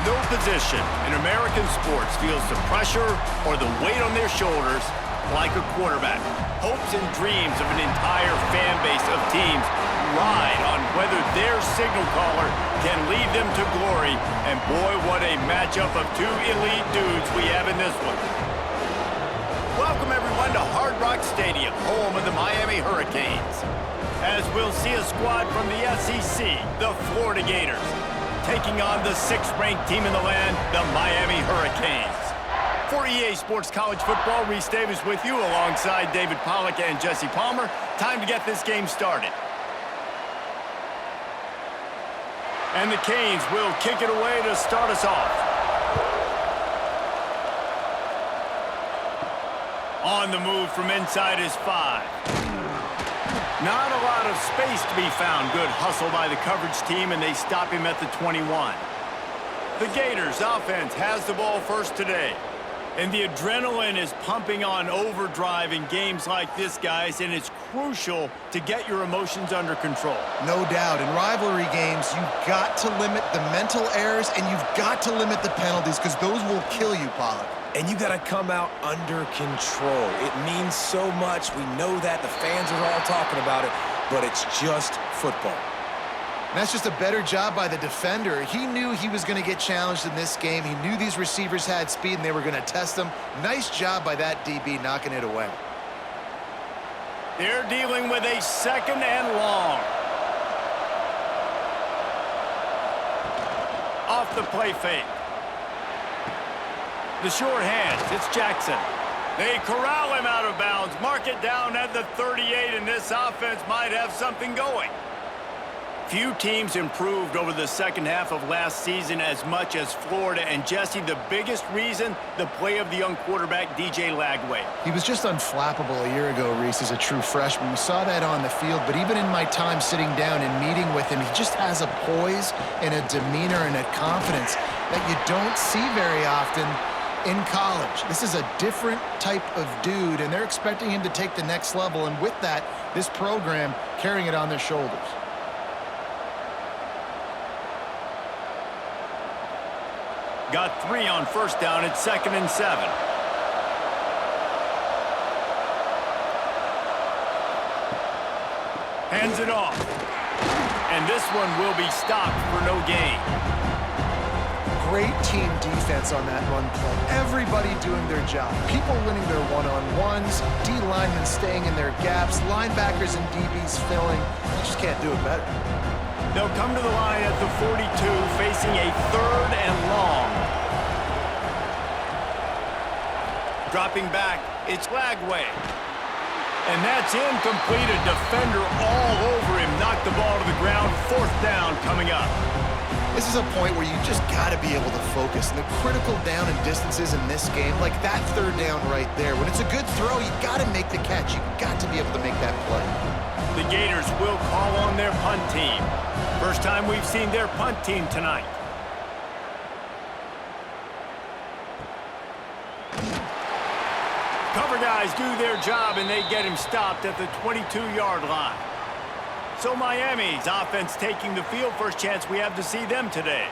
No position in American sports feels the pressure or the weight on their shoulders like a quarterback. Hopes and dreams of an entire fan base of teams ride on whether their signal caller can lead them to glory. And boy, what a matchup of two elite dudes we have in this one. Welcome everyone to Hard Rock Stadium, home of the Miami Hurricanes. As we'll see a squad from the SEC, the Florida Gators, taking on the 6th-ranked team in the land, the Miami Hurricanes. For EA Sports College Football, Reese Davis with you alongside David Pollack and Jesse Palmer. Time to get this game started. And the Canes will kick it away to start us off. On the move from inside his 5. Not a lot of space to be found. Good hustle by the coverage team, and they stop him at the 21. The Gators offense has the ball first today. And the adrenaline is pumping on overdrive in games like this, guys, and it's crucial to get your emotions under control. No doubt. In rivalry games, you've got to limit the mental errors, and you've got to limit the penalties, because those will kill you, Pollard. And you got to come out under control. It means so much. We know that. The fans are all talking about it, but it's just football. And that's just a better job by the defender. He knew he was going to get challenged in this game. He knew these receivers had speed and they were going to test them. Nice job by that DB knocking it away. They're dealing with a 2nd and long. Off the play fake. The short hands, it's Jackson. They corral him out of bounds. Mark it down at the 38, and this offense might have something going. Few teams improved over the second half of last season as much as Florida. And Jesse, the biggest reason, the play of the young quarterback, DJ Lagway. He was just unflappable a year ago, Reese, as a true freshman. We saw that on the field, but even in my time sitting down and meeting with him, he just has a poise and a demeanor and a confidence that you don't see very often in college. This is a different type of dude, and they're expecting him to take the next level. And with that, this program carrying it on their shoulders. Got 3 on first down. It's 2nd and 7. Hands it off. And this one will be stopped for no gain. Great team defense on that run play. Everybody doing their job. People winning their one-on-ones, D linemen staying in their gaps, linebackers and DBs filling. You just can't do it better. They'll come to the line at the 42, facing a 3rd and long. Dropping back, it's Lagway. And that's incomplete. A defender all over him. Knocked the ball to the ground. 4th down coming up. This is a point where you just got to be able to focus. And the critical down and distances in this game, like that 3rd down right there. When it's a good throw, you got to make the catch. You got to be able to make that play. The Gators will call on their punt team. First time we've seen their punt team tonight. Cover guys do their job, and they get him stopped at the 22-yard line. So Miami's offense taking the field. First chance we have to see them today.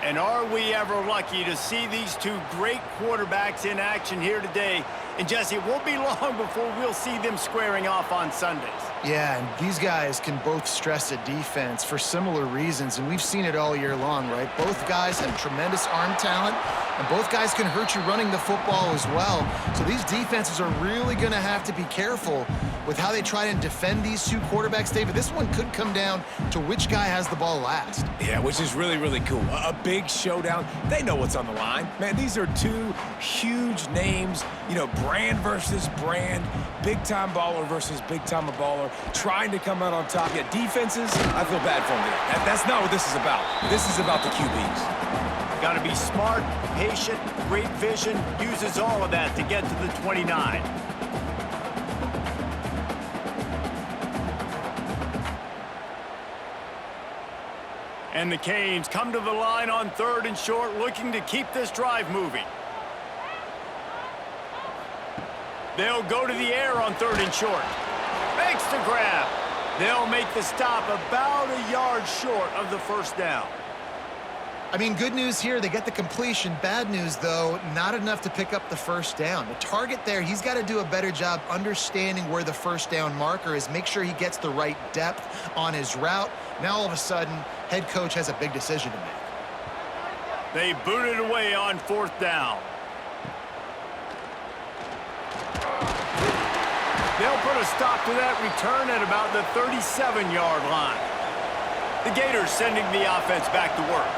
And are we ever lucky to see these two great quarterbacks in action here today? And Jesse, it won't be long before we'll see them squaring off on Sundays. Yeah, and these guys can both stress a defense for similar reasons, and we've seen it all year long, right? Both guys have tremendous arm talent, and both guys can hurt you running the football as well. So these defenses are really going to have to be careful with how they try and defend these two quarterbacks, David. This one could come down to which guy has the ball last. Yeah, which is really, really cool. A big showdown. They know what's on the line. Man, these are two huge names, you know, brand versus brand, big-time baller versus big-time baller, trying to come out on top. Yeah, defenses, I feel bad for them. That's not what this is about. This is about the QBs. Got to be smart, patient, great vision, uses all of that to get to the 29. And the Canes come to the line on 3rd and short, looking to keep this drive moving. They'll go to the air on 3rd and short. Makes the grab. They'll make the stop about a yard short of the first down. I mean, good news here, they get the completion. Bad news, though, not enough to pick up the first down. The target there, he's got to do a better job understanding where the first down marker is, make sure he gets the right depth on his route. Now, all of a sudden, head coach has a big decision to make. They booted away on 4th down. They'll put a stop to that return at about the 37-yard line. The Gators sending the offense back to work.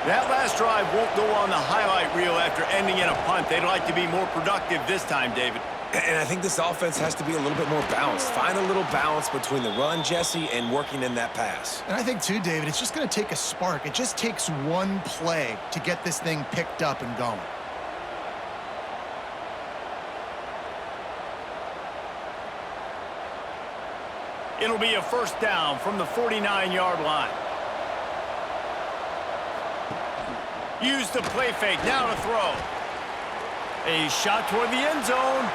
That last drive won't go on the highlight reel after ending in a punt. They'd like to be more productive this time, David. And I think this offense has to be a little bit more balanced. Find a little balance between the run, Jesse, and working in that pass. And I think, too, David, it's just going to take a spark. It just takes one play to get this thing picked up and going. It'll be a first down from the 49-yard line. Use the play fake, now to throw. A shot toward the end zone.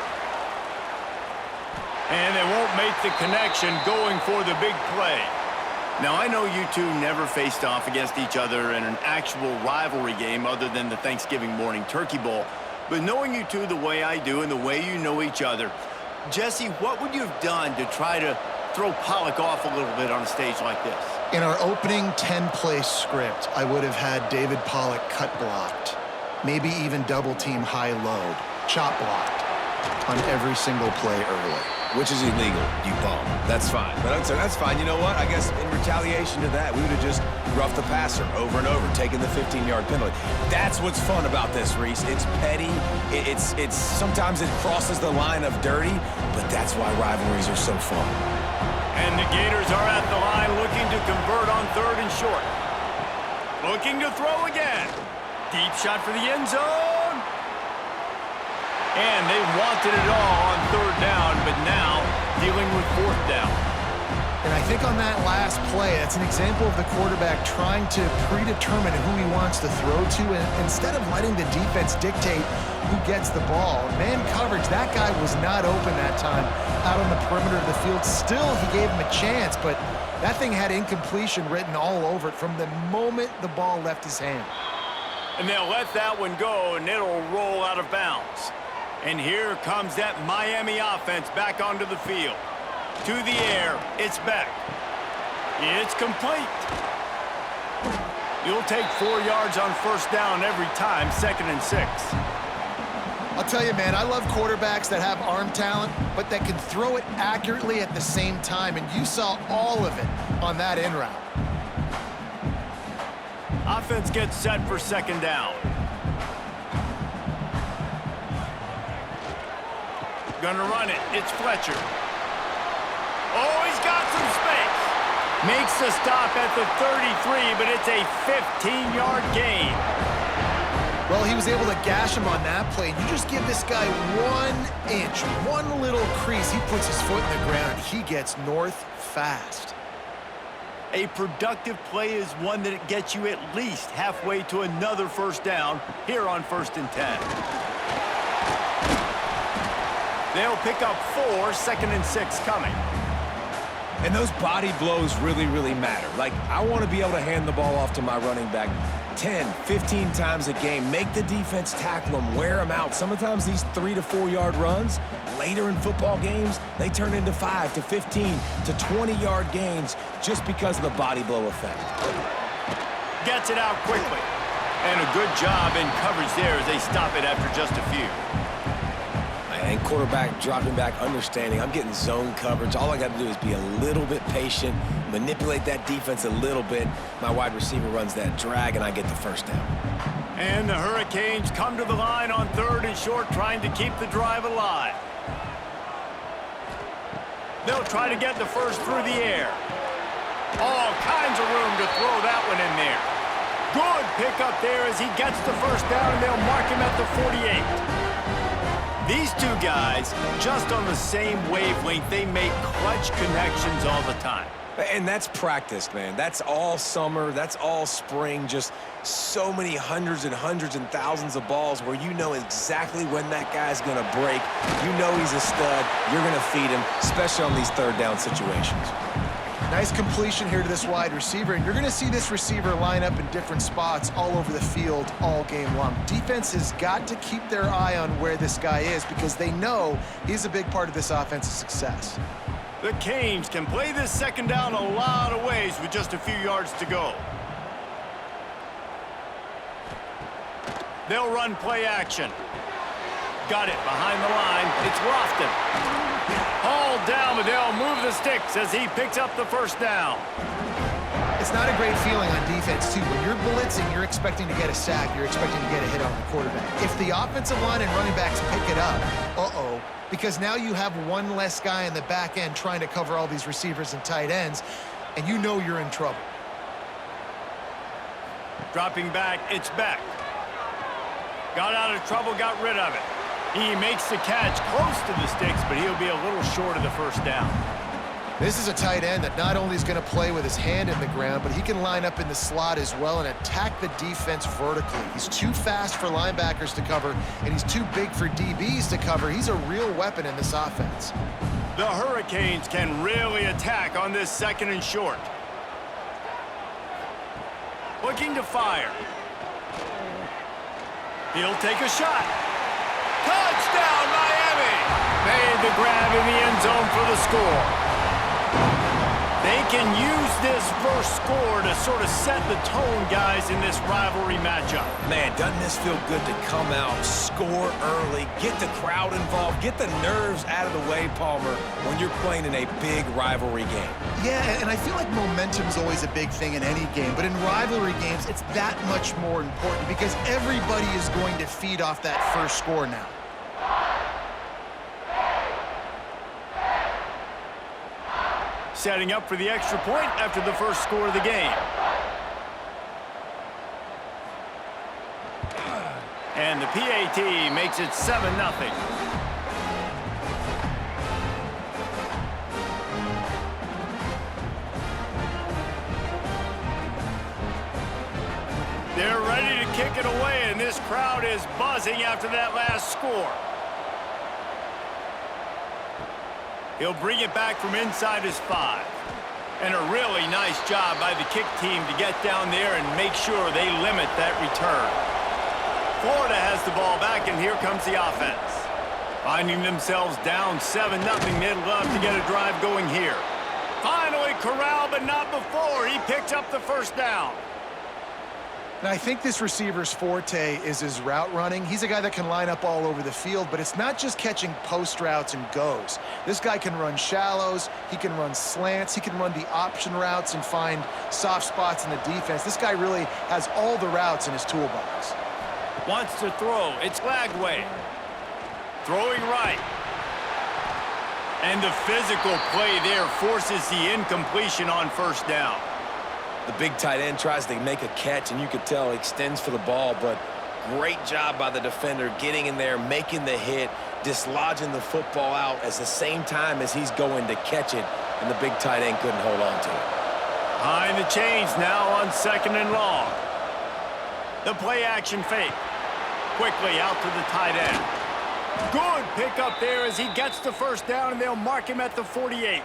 And they won't make the connection going for the big play. Now, I know you two never faced off against each other in an actual rivalry game other than the Thanksgiving morning Turkey Bowl. But knowing you two the way I do and the way you know each other, Jesse, what would you have done to try to throw Pollock off a little bit on a stage like this? In our opening 10-play script, I would have had David Pollock cut blocked, maybe even double-team high-load, chop blocked on every single play early. Which is illegal, you bum. That's fine. But that's fine. You know what? I guess in retaliation to that, we would have just roughed the passer over and over, taking the 15-yard penalty. That's what's fun about this, Reese. It's petty. It's sometimes it crosses the line of dirty, but that's why rivalries are so fun. And the Gators are at the line looking to convert on 3rd and short. Looking to throw again. Deep shot for the end zone. And they wanted it all on 3rd down, but now dealing with 4th down. And I think on that last play, that's an example of the quarterback trying to predetermine who he wants to throw to, and instead of letting the defense dictate who gets the ball. Man coverage, that guy was not open that time out on the perimeter of the field. Still, he gave him a chance, but that thing had incompletion written all over it from the moment the ball left his hand. And they'll let that one go, and it'll roll out of bounds. And here comes that Miami offense back onto the field. To the air, it's back. It's complete. You'll take 4 yards on 1st down every time, 2nd and 6. I'll tell you, man, I love quarterbacks that have arm talent, but that can throw it accurately at the same time, and you saw all of it on that in route. Offense gets set for 2nd down. Gonna run it. It's Fletcher. Oh, he's got some space. Makes the stop at the 33, but it's a 15-yard gain. Well, he was able to gash him on that play. You just give this guy 1 inch, one little crease. He puts his foot in the ground. He gets north fast. A productive play is one that it gets you at least halfway to another 1st down here on 1st and 10. They'll pick up 4, 2nd and 6 coming. And those body blows really, really matter. Like, I want to be able to hand the ball off to my running back 10, 15 times a game. Make the defense tackle them, wear them out. Sometimes these 3 to 4 yard runs, later in football games, they turn into 5 to 15 to 20-yard gains just because of the body blow effect. Gets it out quickly. And a good job in coverage there as they stop it after just a few. And quarterback dropping back, understanding I'm getting zone coverage. All I got to do is be a little bit patient, manipulate that defense a little bit. My wide receiver runs that drag, and I get the 1st down. And the Hurricanes come to the line on 3rd and short, trying to keep the drive alive. They'll try to get the 1st through the air. All kinds of room to throw that one in there. Good pickup there as he gets the 1st down, and they'll mark him at the 48. These two guys, just on the same wavelength, they make clutch connections all the time. And that's practice, man. That's all summer. That's all spring. Just so many hundreds and thousands of balls where you know exactly when that guy's going to break. You know he's a stud. You're going to feed him, especially on these 3rd down situations. Now, Nice completion here to this wide receiver, and you're going to see this receiver line up in different spots all over the field all game long. Defense has got to keep their eye on where this guy is because they know he's a big part of this offense's success. The Canes can play this second down a lot of ways with just a few yards to go. They'll run play action. Got it behind the line. It's Lofton. Hauled down, but they'll move the sticks as he picks up the first down. It's not a great feeling on defense, too. When you're blitzing, you're expecting to get a sack. You're expecting to get a hit on the quarterback. If the offensive line and running backs pick it up, because now you have one less guy in the back end trying to cover all these receivers and tight ends, and you know you're in trouble. Dropping back, it's Beck. Got out of trouble, got rid of it. He makes the catch close to the sticks, but he'll be a little short of the first down. This is a tight end that not only is going to play with his hand in the ground, but he can line up in the slot as well and attack the defense vertically. He's too fast for linebackers to cover, and he's too big for DBs to cover. He's a real weapon in this offense. The Hurricanes can really attack on this second and short. Looking to fire. He'll take a shot. Touchdown, Miami! Made the grab in the end zone for the score. They can use this first score to sort of set the tone, guys, in this rivalry matchup. Man, doesn't this feel good to come out, score early, get the crowd involved, get the nerves out of the way, Palmer, when you're playing in a big rivalry game? Yeah, and I feel like momentum's always a big thing in any game, but in rivalry games, it's that much more important because everybody is going to feed off that first score now. Setting up for the extra point after the first score of the game. And the PAT makes it 7-0. They're ready to kick it away, and this crowd is buzzing after that last score. He'll bring it back from inside his 5. And a really nice job by the kick team to get down there and make sure they limit that return. Florida has the ball back, and here comes the offense. Finding themselves down 7-0, they'd love to get a drive going here. Finally corralled, but not before. He picked up the first down. And I think this receiver's forte is his route running. He's a guy that can line up all over the field, but it's not just catching post routes and goes. This guy can run shallows, he can run slants, he can run the option routes and find soft spots in the defense. This guy really has all the routes in his toolbox. Wants to throw. It's Lagway. Throwing right. And the physical play there forces the incompletion on first down. The big tight end tries to make a catch, and you could tell he extends for the ball, but great job by the defender getting in there, making the hit, dislodging the football out at the same time as he's going to catch it, and the big tight end couldn't hold on to it. Behind the chains now on 2nd and long. The play action fake. Quickly out to the tight end. Good pickup there as he gets the first down, and they'll mark him at the 48.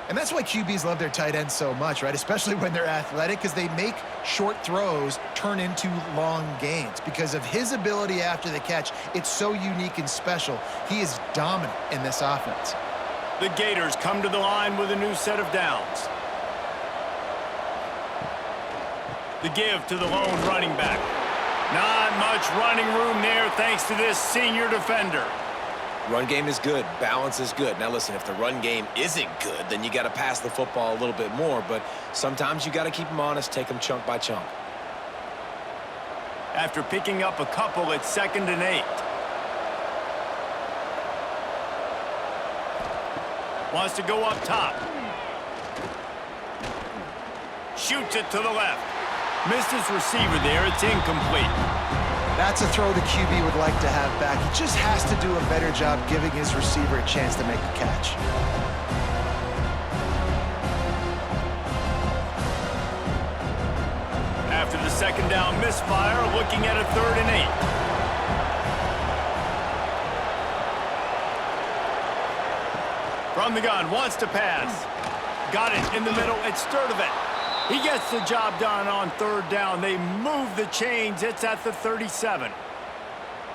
And that's why QBs love their tight ends so much, right? Especially when they're athletic, because they make short throws turn into long gains. Because of his ability after the catch, it's so unique and special. He is dominant in this offense. The Gators come to the line with a new set of downs. The give to the lone running back. Not much running room there thanks to this senior defender. Run game is good. Balance is good. Now, listen, if the run game isn't good, then you got to pass the football a little bit more. But sometimes you got to keep them honest, take them chunk by chunk. After picking up a couple, it's 2nd and 8. Wants to go up top. Shoots it to the left. Missed his receiver there. It's incomplete. That's a throw the QB would like to have back. He just has to do a better job giving his receiver a chance to make the catch. After the 2nd down misfire, looking at a 3rd and 8. From the gun, wants to pass. got it in the middle. It's Sturdivant. He gets the job done on third down. They move the chains. It's at the 37.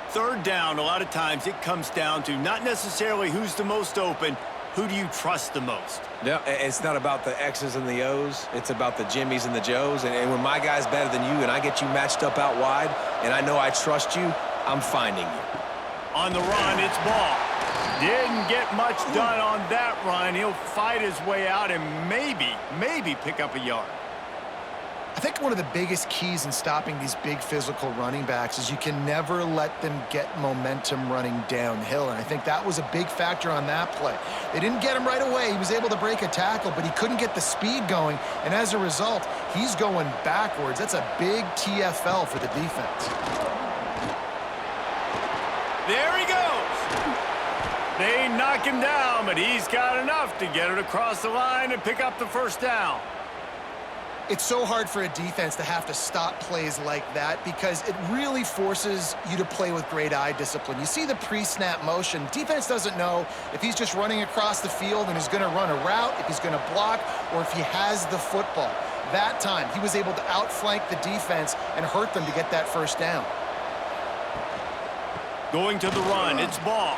Third down, a lot of times it comes down to not necessarily who's the most open, who do you trust the most? No, it's not about the X's and the O's. It's about the Jimmies and the Joes. And when my guy's better than you and I get you matched up out wide and I know I trust you, I'm finding you. On the run, it's Ball. Didn't get much done on that run. He'll fight his way out and maybe pick up a yard. I think one of the biggest keys in stopping these big physical running backs is you can never let them get momentum running downhill, and I think that was a big factor on that play. They didn't get him right away. He was able to break a tackle, but he couldn't get the speed going, and as a result, he's going backwards. That's a big TFL for the defense. There he goes. They knock him down, but he's got enough to get it across the line and pick up the first down. It's so hard for a defense to have to stop plays like that because it really forces you to play with great eye discipline. You see the pre-snap motion. Defense doesn't know if he's just running across the field and is going to run a route, if he's going to block, or if he has the football. That time, he was able to outflank the defense and hurt them to get that first down. Going to the run, it's Ball.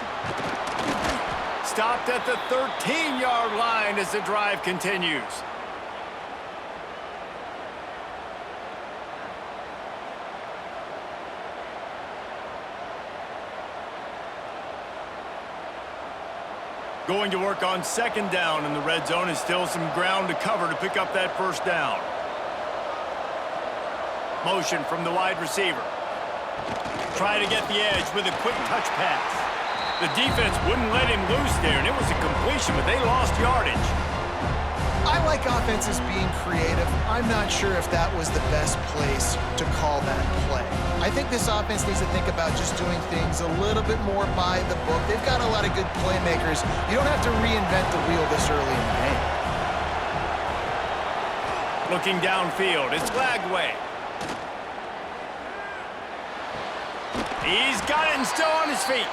Stopped at the 13-yard line as the drive continues. Going to work on second down in the red zone, and still some ground to cover to pick up that first down. Motion from the wide receiver. Try to get the edge with a quick touch pass. The defense wouldn't let him loose there, and it was a completion, but they lost yardage. I like offenses being creative. I'm not sure if that was the best place to call that play. I think this offense needs to think about just doing things a little bit more by the book. They've got a lot of good playmakers. You don't have to reinvent the wheel this early in the game. Looking downfield, it's Lagway. He's got it and still on his feet.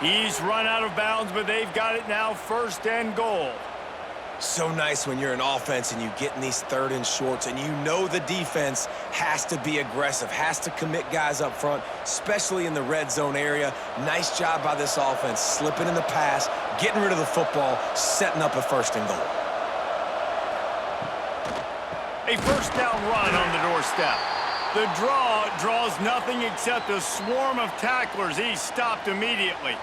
He's run out of bounds, but they've got it now, first and goal. So nice when you're an offense and you get in these third and shorts and you know the defense has to be aggressive, has to commit guys up front, especially in the red zone area. Nice job by this offense, slipping in the pass, getting rid of the football, setting up a first and goal. A first down run on the doorstep. The draw draws nothing except a swarm of tacklers. He's stopped immediately.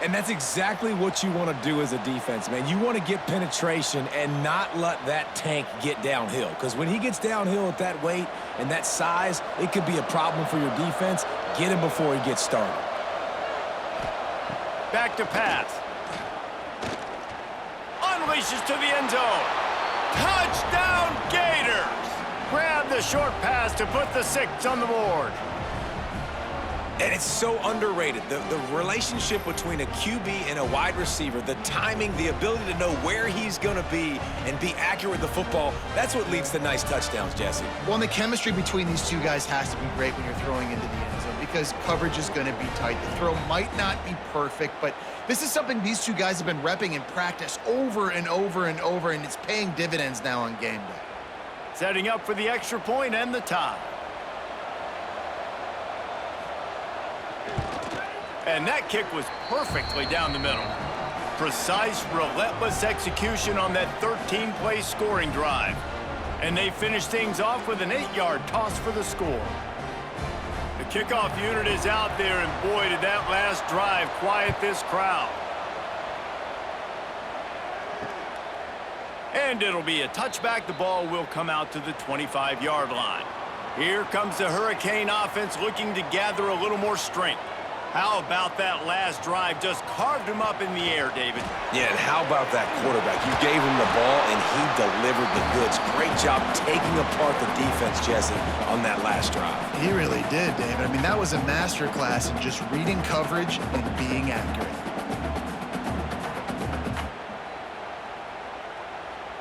And that's exactly what you want to do as a defense, man. You want to get penetration and not let that tank get downhill. Because when he gets downhill at that weight and that size, it could be a problem for your defense. Get him before he gets started. Back to pass. Unleashes to the end zone. Touchdown, Gators! Grab the short pass to put the 6 on the board. And it's so underrated. The relationship between a QB and a wide receiver, the timing, the ability to know where he's going to be and be accurate with the football, that's what leads to nice touchdowns, Jesse. Well, and the chemistry between these two guys has to be great when you're throwing into the end zone because coverage is going to be tight. The throw might not be perfect, but this is something these two guys have been repping in practice over and over and over, and it's paying dividends now on game day. Setting up for the extra point and the tie. And that kick was perfectly down the middle. Precise, relentless execution on that 13-play scoring drive. And they finished things off with an 8-yard toss for the score. The kickoff unit is out there, and boy, did that last drive quiet this crowd. And it'll be a touchback. The ball will come out to the 25-yard line. Here comes the Hurricane offense looking to gather a little more strength. How about that last drive? Just carved him up in the air, David. Yeah, and how about that quarterback? You gave him the ball, and he delivered the goods. Great job taking apart the defense, Jesse, on that last drive. He really did, David. I mean, that was a masterclass in just reading coverage and being accurate.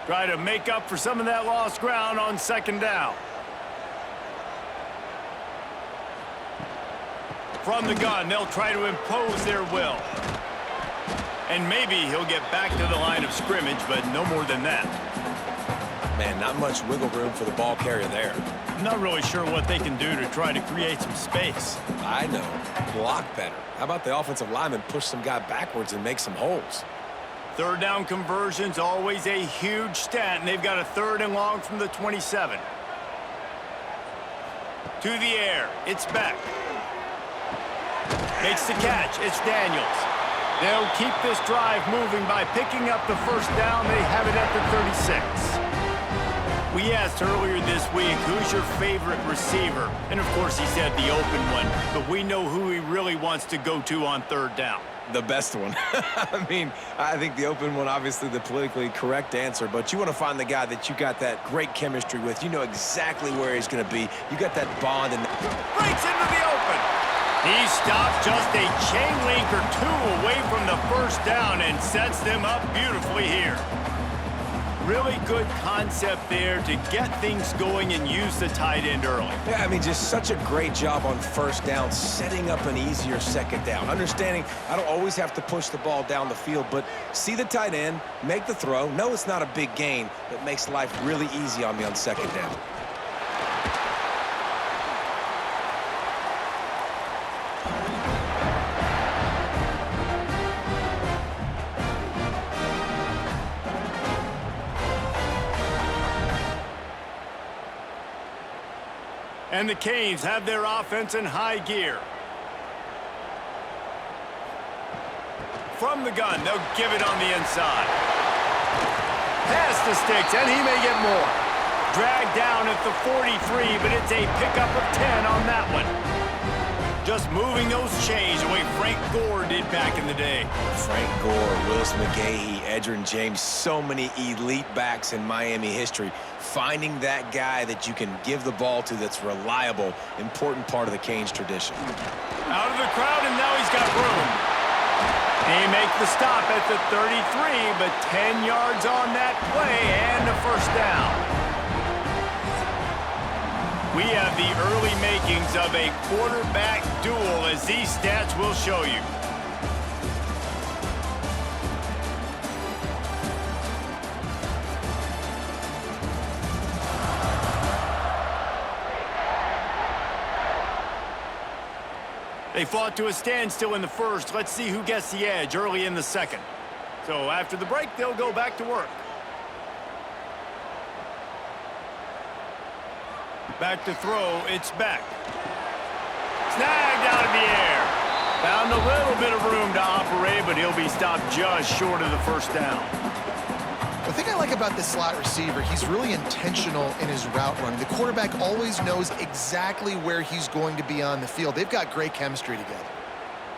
Try to make up for some of that lost ground on second down. From the gun, they'll try to impose their will. And maybe he'll get back to the line of scrimmage, but no more than that. Man, not much wiggle room for the ball carrier there. I'm not really sure what they can do to try to create some space. I know. Block better. How about the offensive lineman push some guy backwards and make some holes? Third down conversion's always a huge stat, and they've got a 3rd and long from the 27. To the air. It's Beck. Makes the catch. It's Daniels. They'll keep this drive moving by picking up the 1st down. They have it at the 36. We asked earlier this week, who's your favorite receiver? And, of course, he said the open one. But we know who he really wants to go to on 3rd down. The best one. I mean, I think the open one, obviously the politically correct answer, but you want to find the guy that you got that great chemistry with. You know exactly where he's going to be. You got that bond. And breaks into the open. He stopped just a chain link or 2 away from the 1st down and sets them up beautifully here. Really good concept there to get things going and use the tight end early. Yeah, I mean, just such a great job on 1st down, setting up an easier 2nd down. Understanding I don't always have to push the ball down the field, but see the tight end, make the throw. No, it's not a big gain, but makes life really easy on me on 2nd down. And the Canes have their offense in high gear. From the gun, they'll give it on the inside. Pass the sticks, and he may get more. Dragged down at the 43, but it's a pickup of 10 on that one. Just moving those chains the way Frank Gore did back in the day. Frank Gore, Willis McGahee, Edgerrin James, so many elite backs in Miami history. Finding that guy that you can give the ball to that's reliable, important part of the Canes tradition. Out of the crowd, and now he's got room. They make the stop at the 33, but 10 yards on that play and the 1st down. We have the early makings of a quarterback duel, as these stats will show you. They fought to a standstill in the 1st. Let's see who gets the edge early in the 2nd. So after the break, they'll go back to work. Back to throw, it's Beck. Snagged out of the air. Found a little bit of room to operate, but he'll be stopped just short of the 1st down. The thing I like about this slot receiver, he's really intentional in his route running. The quarterback always knows exactly where he's going to be on the field. They've got great chemistry together.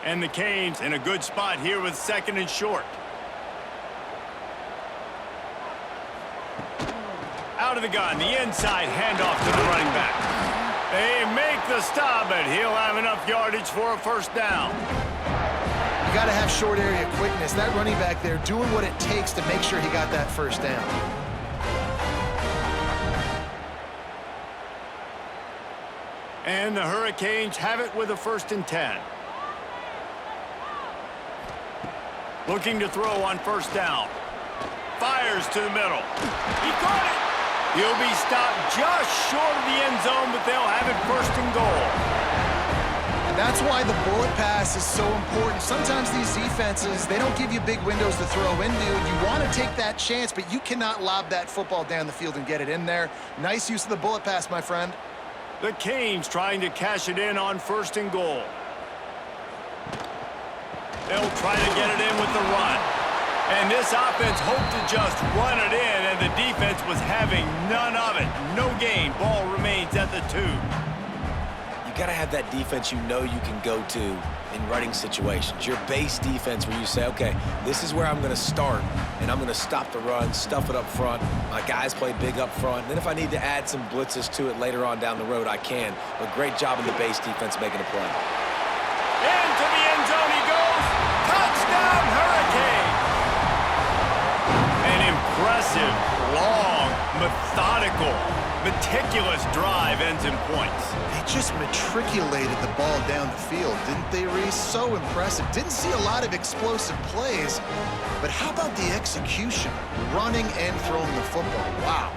And the Canes in a good spot here with 2nd and short. Out of the gun, the inside handoff to the running back. They make the stop, but he'll have enough yardage for a 1st down. You got to have short area quickness. That running back there doing what it takes to make sure he got that 1st down. And the Hurricanes have it with a 1st and 10. Looking to throw on 1st down. Fires to the middle. He caught it. He'll be stopped just short of the end zone, but they'll have it 1st and goal. And that's why the bullet pass is so important. Sometimes these defenses, they don't give you big windows to throw into. You want to take that chance, but you cannot lob that football down the field and get it in there. Nice use of the bullet pass, my friend. The Canes trying to cash it in on 1st and goal. They'll try to get it in with the run. And this offense hoped to just run it in, and the defense was having none of it. No gain. Ball remains at the 2. You got to have that defense you know you can go to in running situations. Your base defense where you say, okay, this is where I'm going to start, and I'm going to stop the run, stuff it up front. My guys play big up front. Then if I need to add some blitzes to it later on down the road, I can. But great job in the base defense making a play. Into the end zone he goes. Touchdown, Hurricane. An impressive, long, methodical Meticulous drive ends in points. They just matriculated the ball down the field, didn't they, Reese? So impressive. Didn't see a lot of explosive plays, but how about the execution? Running and throwing the football. Wow.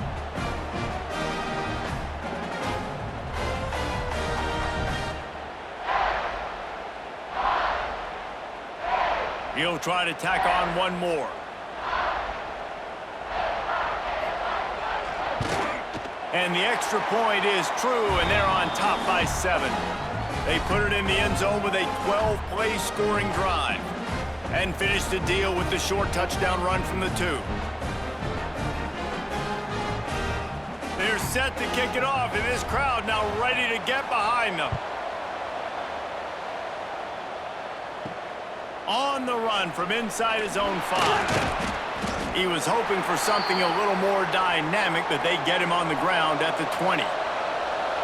He'll try to tack on one more. And the extra point is true, and they're on top by 7. They put it in the end zone with a 12-play scoring drive and finish the deal with the short touchdown run from the 2. They're set to kick it off, and this crowd now ready to get behind them. On the run from inside his own 5. He was hoping for something a little more dynamic, but they get him on the ground at the 20.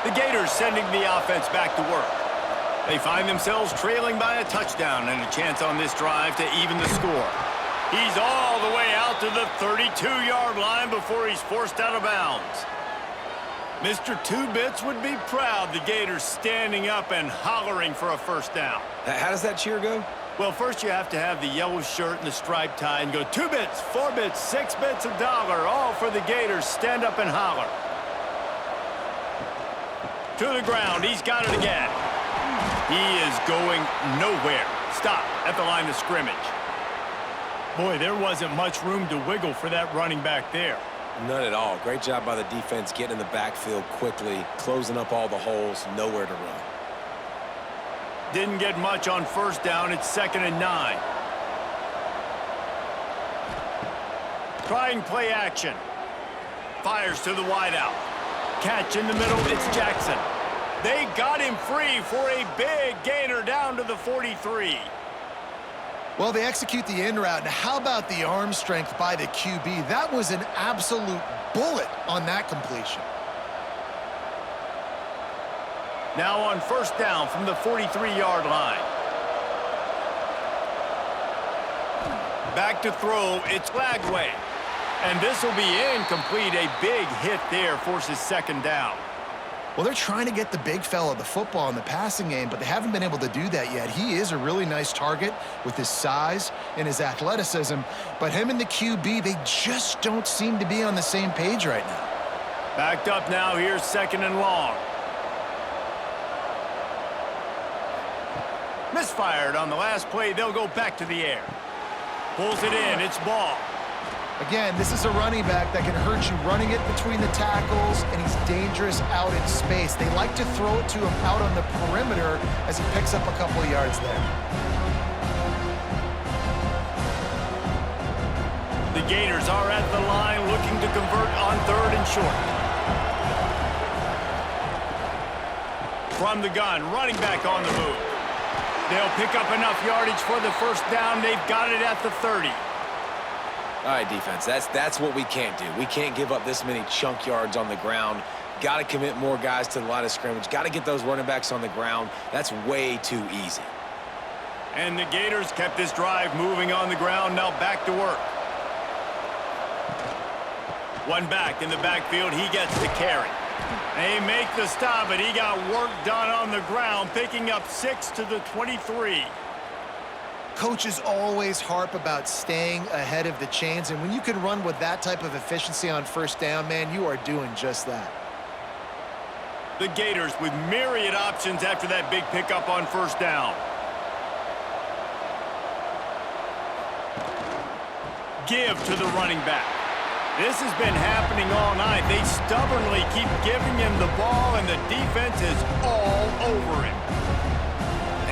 The Gators sending the offense back to work. They find themselves trailing by a touchdown and a chance on this drive to even the score. He's all the way out to the 32-yard line before he's forced out of bounds. Mr. Two-Bits would be proud, the Gators standing up and hollering for a first down. How does that cheer go? Well, first you have to have the yellow shirt and the striped tie and go 2 bits, 4 bits, 6 bits, $1, all for the Gators. Stand up and holler. To the ground, he's got it again. He is going nowhere. Stop at the line of scrimmage. Boy, there wasn't much room to wiggle for that running back there. None at all. Great job by the defense getting in the backfield quickly, closing up all the holes, nowhere to run. Didn't get much on first down. It's 2nd and 9. Trying play action. Fires to the wideout. Catch in the middle. It's Jackson. They got him free for a big gainer down to the 43. Well, they execute the in route. Now, how about the arm strength by the QB? That was an absolute bullet on that completion. Now on first down from the 43-yard line. Back to throw, it's Lagway. And this will be incomplete. A big hit there forces 2nd down. Well, they're trying to get the big fella the football in the passing game, but they haven't been able to do that yet. He is a really nice target with his size and his athleticism, but him and the QB, they just don't seem to be on the same page right now. Backed up now, here's 2nd and long. Misfired on the last play. They'll go back to the air. Pulls it in. It's ball. Again, this is a running back that can hurt you running it between the tackles, and he's dangerous out in space. They like to throw it to him out on the perimeter as he picks up a couple of yards there. The Gators are at the line looking to convert on 3rd and short. From the gun, running back on the move. They'll pick up enough yardage for the first down. They've got it at the 30. All right, defense, that's what we can't do. We can't give up this many chunk yards on the ground. Got to commit more guys to the line of scrimmage. Got to get those running backs on the ground. That's way too easy. And the Gators kept this drive moving on the ground. Now back to work. One back in the backfield. He gets the carry. They make the stop, but he got work done on the ground, picking up 6 to the 23. Coaches always harp about staying ahead of the chains, and when you can run with that type of efficiency on first down, man, you are doing just that. The Gators with myriad options after that big pickup on first down. Give to the running back. This has been happening all night. They stubbornly keep giving him the ball, and the defense is all over him.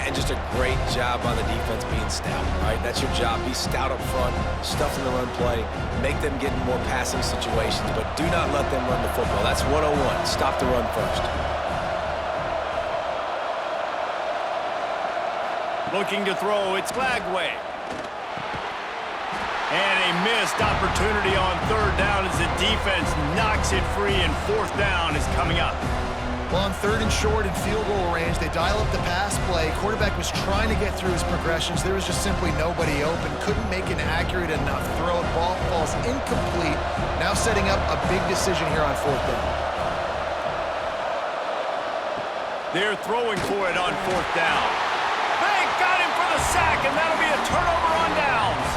And just a great job by the defense being stout, right? That's your job. Be stout up front, stuff in the run play, make them get in more passing situations, but do not let them run the football. That's 101. Stop the run first. Looking to throw, it's Lagway. And a missed opportunity on 3rd down as the defense knocks it free, and 4th down is coming up. Well, on 3rd and short and field goal range, they dial up the pass play. Quarterback was trying to get through his progressions. There was just simply nobody open. Couldn't make an accurate enough throw. Ball falls incomplete. Now setting up a big decision here on 4th down. They're throwing for it on 4th down. They got him for the sack, and that'll be a turnover on downs.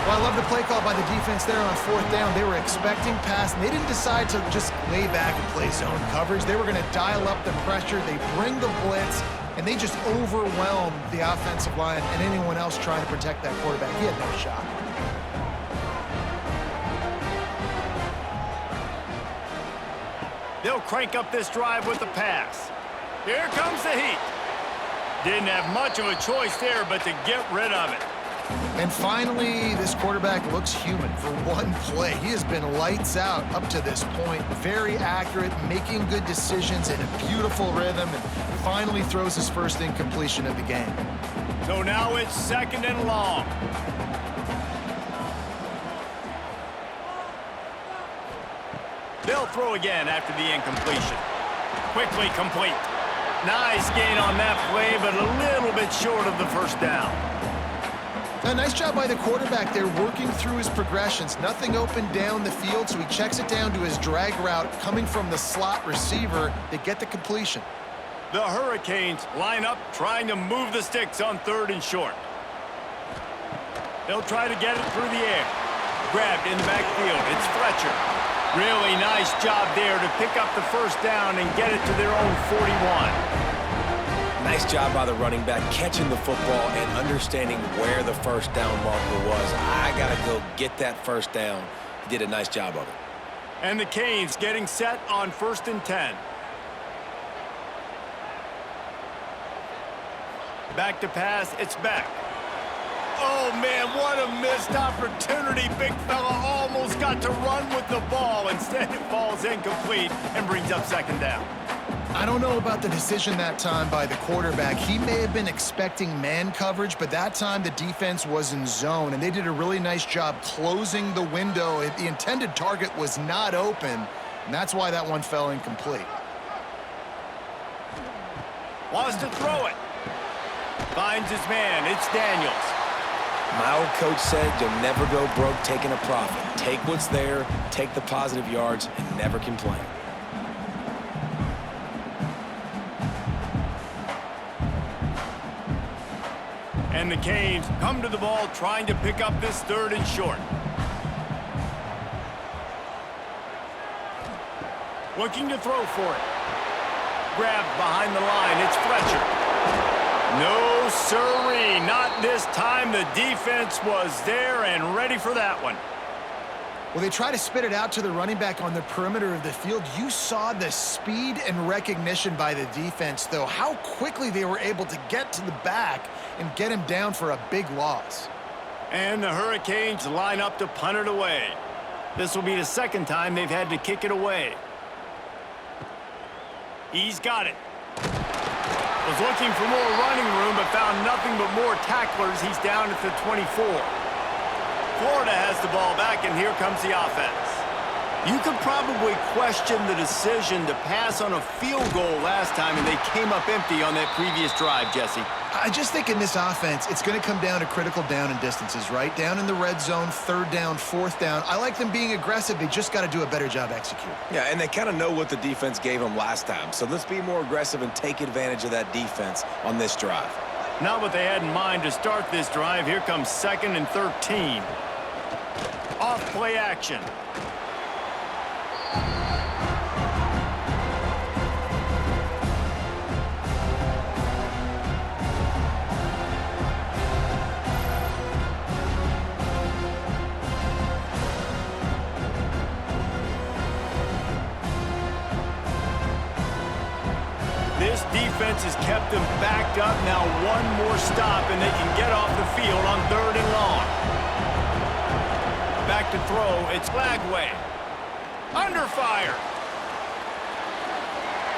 Well, I love the play call by the defense there on 4th down. They were expecting pass, and they didn't decide to just lay back and play zone coverage. They were going to dial up the pressure. They bring the blitz, and they just overwhelmed the offensive line and anyone else trying to protect that quarterback. He had no shot. They'll crank up this drive with the pass. Here comes the heat. Didn't have much of a choice there but to get rid of it. And finally, this quarterback looks human for one play. He has been lights out up to this point. Very accurate, making good decisions in a beautiful rhythm, and finally throws his first incompletion of the game. So now it's 2nd and long. They'll throw again after the incompletion. Quickly complete. Nice gain on that play, but a little bit short of the 1st down. A nice job by the quarterback there, working through his progressions. Nothing open down the field, so he checks it down to his drag route coming from the slot receiver. They get the completion. The Hurricanes line up trying to move the sticks on 3rd and short. They'll try to get it through the air. Grabbed in the backfield. It's Fletcher. Really nice job there to pick up the 1st down and get it to their own 41. Nice job by the running back catching the football and understanding where the 1st down marker was. I got to go get that 1st down. He did a nice job of it. And the Canes getting set on 1st and 10. Back to pass, it's Beck. Oh, man, what a missed opportunity. Big fella almost got to run with the ball. Instead, it falls incomplete and brings up 2nd down. I don't know about the decision that time by the quarterback. He may have been expecting man coverage, but that time the defense was in zone, and they did a really nice job closing the window. The intended target was not open, and that's why that one fell incomplete. Wants to throw it. Finds his man. It's Daniels. My old coach said you'll never go broke taking a profit. Take what's there, take the positive yards, and never complain. And the Canes come to the ball trying to pick up this 3rd and short. Looking to throw for it. Grabbed behind the line. It's Fletcher. No, sirree. Not this time. The defense was there and ready for that one. Well, they try to spit it out to the running back on the perimeter of the field. You saw the speed and recognition by the defense, though, how quickly they were able to get to the back and get him down for a big loss. And the Hurricanes line up to punt it away. This will be the 2nd time they've had to kick it away. He's got it. Was looking for more running room, but found nothing but more tacklers. He's down at the 24. Florida has the ball back, and here comes the offense. You could probably question the decision to pass on a field goal last time, and they came up empty on that previous drive, Jesse. I just think in this offense, it's going to come down to critical down and distances, right? Down in the red zone, 3rd down, 4th down. I like them being aggressive. They just got to do a better job executing. Yeah, and they kind of know what the defense gave them last time. So let's be more aggressive and take advantage of that defense on this drive. Not what they had in mind to start this drive. Here comes 2nd and 13. Off play action. This defense has kept them backed up. Now one more stop, and they can get off the field on 3rd and long. Back to throw. It's Lagway. Under fire.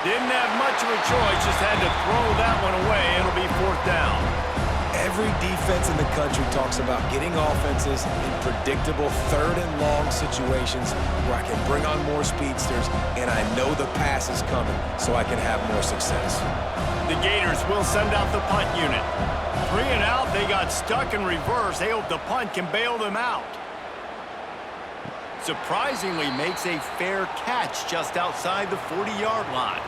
Didn't have much of a choice. Just had to throw that one away. It'll be 4th down. Every defense in the country talks about getting offenses in predictable 3rd and long situations where I can bring on more speedsters and I know the pass is coming so I can have more success. The Gators will send out the punt unit. 3 and out. They got stuck in reverse. They hope the punt can bail them out. Surprisingly makes a fair catch just outside the 40-yard line.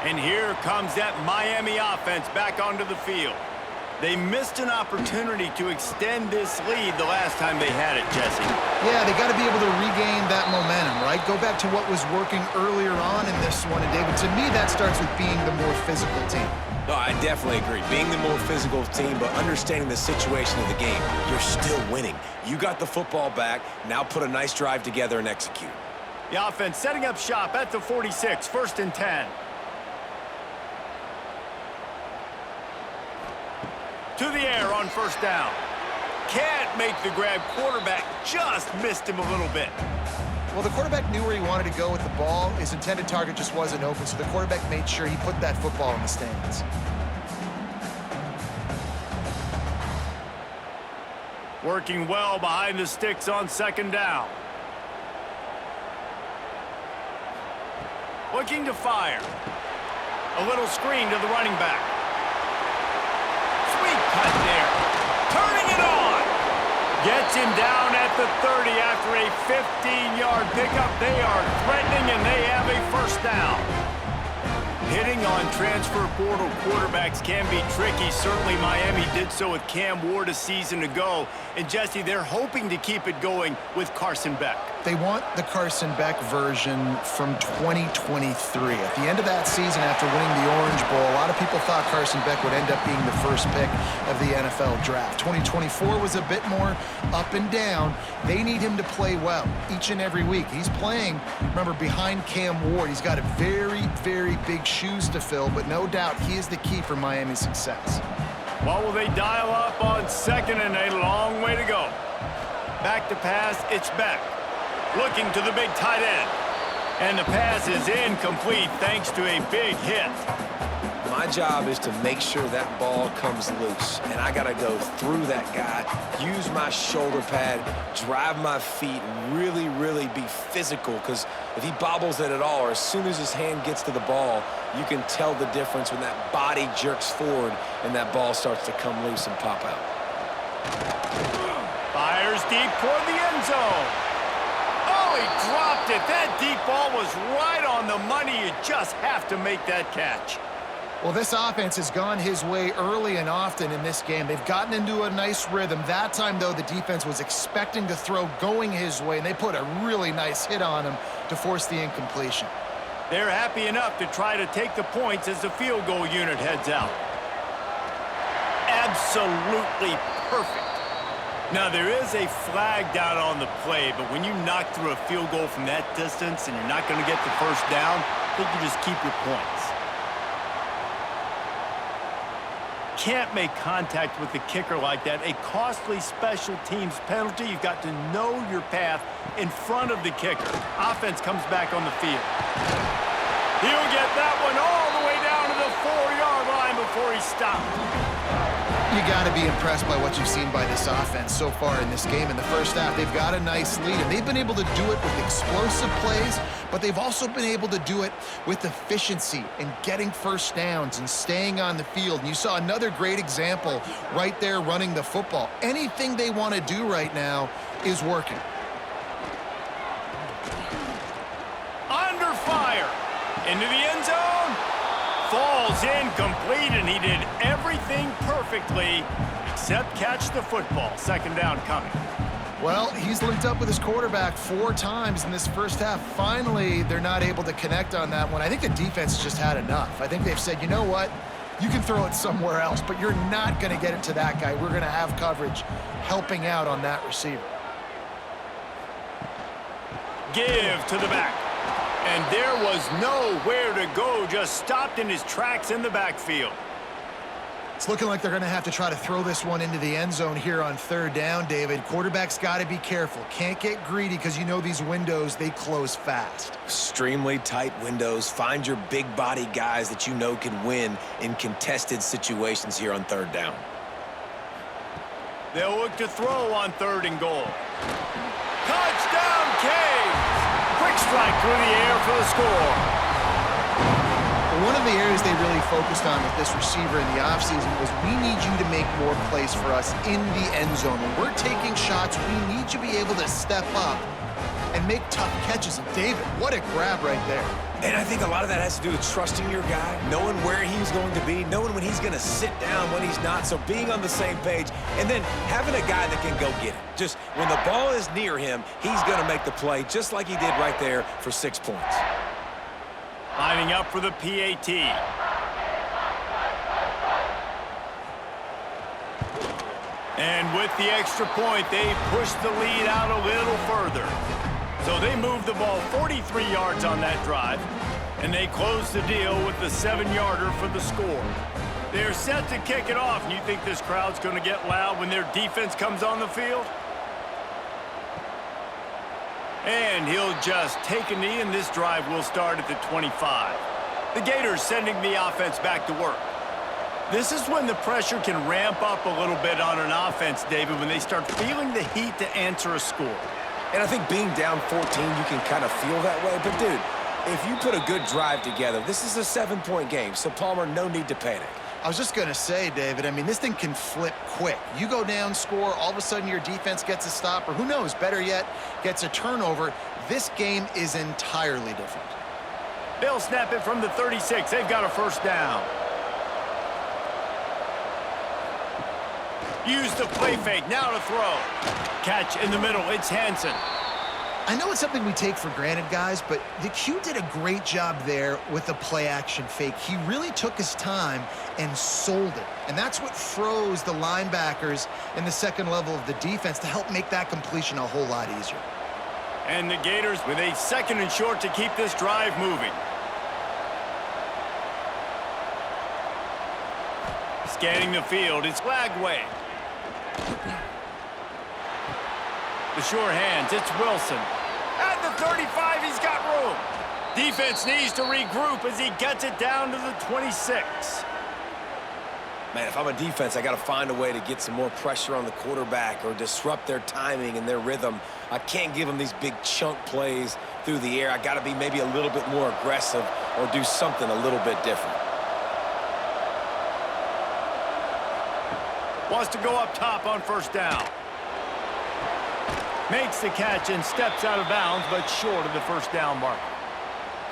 And here comes that Miami offense back onto the field. They missed an opportunity to extend this lead the last time they had it, Jesse. Yeah, they got to be able to regain that momentum, right? Go back to what was working earlier on in this one. And, David, to me, that starts with being the more physical team. No, I definitely agree. Being the more physical team, but understanding the situation of the game. You're still winning. You got the football back. Now put a nice drive together and execute. The offense setting up shop at the 46, 1st and 10. To the air on 1st down. Can't make the grab. Quarterback just missed him a little bit. Well, the quarterback knew where he wanted to go with the ball. His intended target just wasn't open, so the quarterback made sure he put that football in the stands. Working well behind the sticks on 2nd down. Looking to fire. A little screen to the running back. Sweet cut there. Turning it on. Gets him down at the 30 after a 15-yard pickup. They are threatening, and they have a 1st down. Hitting on transfer portal quarterbacks can be tricky. Certainly Miami did so with Cam Ward a season ago. And, Jesse, they're hoping to keep it going with Carson Beck. They want the Carson Beck version from 2023. At the end of that season, after winning the Orange Bowl, a lot of people thought Carson Beck would end up being the first pick of the NFL draft. 2024 was a bit more up and down. They need him to play well each and every week. He's playing, remember, behind Cam Ward. He's got a very, very big shoes to fill, but no doubt he is the key for Miami's success. Well, will they dial up on 2nd and a long way to go? Back to pass, it's Beck. Looking to the big tight end. And the pass is incomplete thanks to a big hit. My job is to make sure that ball comes loose. And I got to go through that guy, use my shoulder pad, drive my feet, and really, really be physical. Because if he bobbles it at all, or as soon as his hand gets to the ball, you can tell the difference when that body jerks forward and that ball starts to come loose and pop out. Fires deep toward the end zone. Oh, he dropped it. That deep ball was right on the money. You just have to make that catch. Well, this offense has gone his way early and often in this game. They've gotten into a nice rhythm. That time, though, the defense was expecting to throw going his way, and they put a really nice hit on him to force the incompletion. They're happy enough to try to take the points as the field goal unit heads out. Absolutely perfect. Now, there is a flag down on the play, but when you knock through a field goal from that distance and you're not going to get the 1st down, I think you just keep your points. Can't make contact with the kicker like that. A costly special teams penalty. You've got to know your path in front of the kicker. Offense comes back on the field. He'll get that one all the way down to the 4-yard line before he stopped. You got to be impressed by what you've seen by this offense so far in this game. In the first half, they've got a nice lead, and they've been able to do it with explosive plays, but they've also been able to do it with efficiency and getting 1st downs and staying on the field. And you saw another great example right there running the football. Anything they want to do right now is working. Under fire. Into the end zone. Falls incomplete, and he did everything perfectly except catch the football. 2nd down coming. Well, he's linked up with his quarterback 4 times in this first half. Finally, they're not able to connect on that one. I think the defense just had enough. I think they've said, you know what? You can throw it somewhere else, but you're not going to get it to that guy. We're going to have coverage helping out on that receiver. Give to the back. And there was nowhere to go, just stopped in his tracks in the backfield. It's looking like they're going to have to try to throw this one into the end zone here on 3rd down, David. Quarterback's got to be careful. Can't get greedy because you know these windows, they close fast. Extremely tight windows. Find your big body guys that you know can win in contested situations here on 3rd down. They'll look to throw on 3rd and goal. Touchdown, Canes! Quick strike through the air for the score. One of the areas they really focused on with this receiver in the offseason was we need you to make more plays for us in the end zone. When we're taking shots, we need you to be able to step up and make tough catches. And David, what a grab right there. And I think a lot of that has to do with trusting your guy, knowing where he's going to be, knowing when he's going to sit down, when he's not, so being on the same page, and then having a guy that can go get it. Just when the ball is near him, he's going to make the play, just like he did right there for 6 points. Lining up for the PAT. And with the extra point, they push the lead out a little further. So they move the ball 43 yards on that drive, and they close the deal with the 7-yarder for the score. They're set to kick it off, and you think this crowd's going to get loud when their defense comes on the field? And he'll just take a knee, and this drive will start at the 25. The Gators sending the offense back to work. This is when the pressure can ramp up a little bit on an offense, David, when they start feeling the heat to answer a score. And I think being down 14, you can kind of feel that way. But, dude, if you put a good drive together, this is a 7-point game. So, Palmer, no need to panic. I was just going to say, David, I mean, this thing can flip quick. You go down, score, all of a sudden your defense gets a stop, or who knows, better yet, gets a turnover. This game is entirely different. They'll snap it from the 36. They've got a first down. Use the play fake, now to throw. Catch in the middle, it's Hansen. I know it's something we take for granted, guys, but the Q did a great job there with the play-action fake. He really took his time and sold it. And that's what froze the linebackers in the second level of the defense to help make that completion a whole lot easier. And the Gators with a 2nd and short to keep this drive moving. Scanning the field, it's Lagway. The sure hands, it's Wilson. At the 35, he's got room. Defense needs to regroup as he gets it down to the 26. Man, if I'm a defense, I got to find a way to get some more pressure on the quarterback or disrupt their timing and their rhythm. I can't give them these big chunk plays through the air. I got to be maybe a little bit more aggressive or do something a little bit different. Wants to go up top on first down. Makes the catch and steps out of bounds, but short of the first down mark.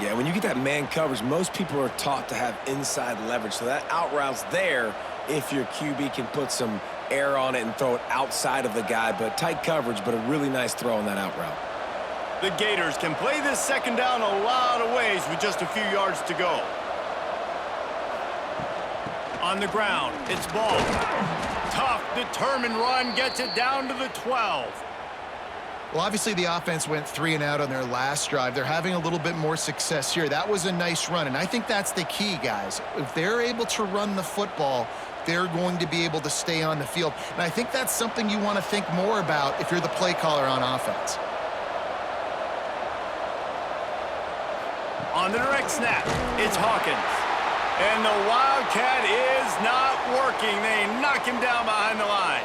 Yeah, when you get that man coverage, most people are taught to have inside leverage. So that out route's there if your QB can put some air on it and throw it outside of the guy. But tight coverage, but a really nice throw on that out route. The Gators can play this second down a lot of ways with just a few yards to go. On the ground, it's Ball. Tough, determined run, gets it down to the 12. Well, obviously the offense went 3 and out on their last drive. They're having a little bit more success here. That was a nice run, and I think that's the key, guys. If they're able to run the football, they're going to be able to stay on the field. And I think that's something you want to think more about if you're the play caller on offense. On the direct snap, it's Hawkins. And the Wildcat is not working. They knock him down behind the line.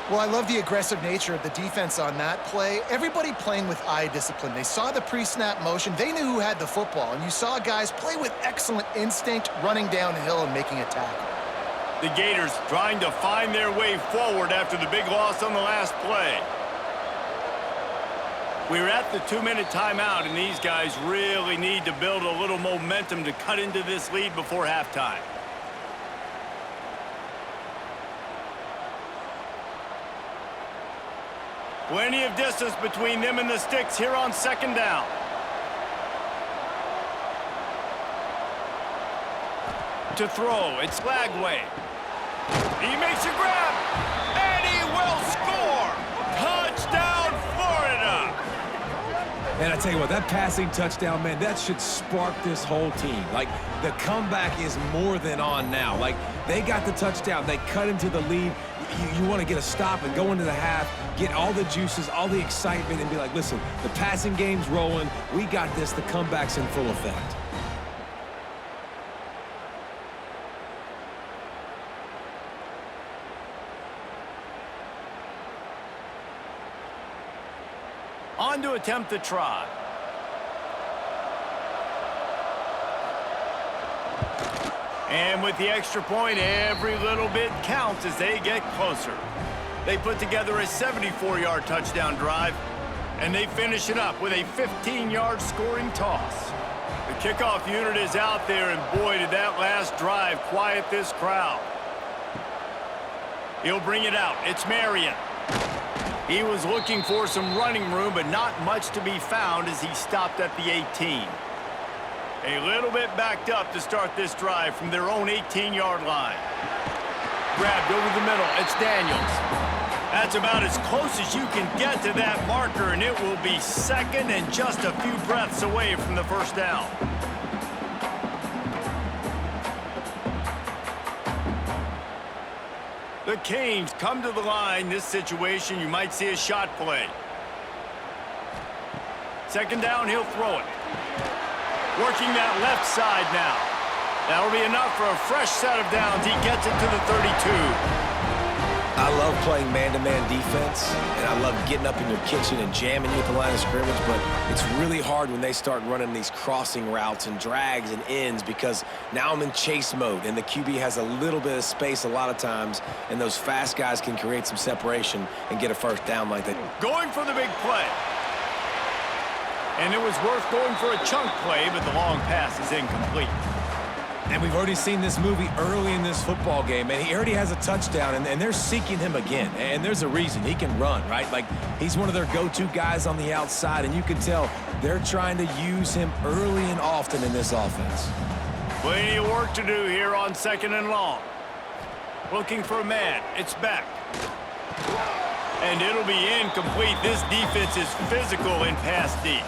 Well, I love the aggressive nature of the defense on that play. Everybody playing with eye discipline. They saw the pre-snap motion. They knew who had the football. And you saw guys play with excellent instinct, running downhill and making a tackle. The Gators trying to find their way forward after the big loss on the last play. We're at the 2-minute timeout, and these guys really need to build a little momentum to cut into this lead before halftime. Plenty of distance between them and the sticks here on second down. To throw, it's Lagway. He makes a grab, and he will score! Touchdown, Florida! And I tell you what, that passing touchdown, man, that should spark this whole team. Like, the comeback is more than on now. Like, they got the touchdown. They cut into the lead. You want to get a stop and go into the half, get all the juices, all the excitement, and be like, listen, the passing game's rolling. We got this. The comeback's in full effect. On to attempt the try. And with the extra point, every little bit counts as they get closer. They put together a 74-yard touchdown drive. And they finish it up with a 15-yard scoring toss. The kickoff unit is out there, and boy, did that last drive quiet this crowd. He'll bring it out. It's Marion. He was looking for some running room, but not much to be found as he stopped at the 18. A little bit backed up to start this drive from their own 18-yard line. Grabbed over the middle. It's Daniels. That's about as close as you can get to that marker, and it will be second and just a few breaths away from the first down. The Canes come to the line. This situation, you might see a shot play. Second down, he'll throw it. Working that left side now. That'll be enough for a fresh set of downs. He gets it to the 32. I love playing man-to-man defense, and I love getting up in your kitchen and jamming you at the line of scrimmage, but it's really hard when they start running these crossing routes and drags and ends because now I'm in chase mode, and the QB has a little bit of space a lot of times, and those fast guys can create some separation and get a first down like that. Going for the big play. And it was worth going for a chunk play, but the long pass is incomplete. And we've already seen this movie early in this football game, and he already has a touchdown, and they're seeking him again. And there's a reason. He can run, right? Like, he's one of their go-to guys on the outside, and you can tell they're trying to use him early and often in this offense. Plenty of work to do here on second and long. Looking for a man. It's back. And it'll be incomplete. This defense is physical in pass deep.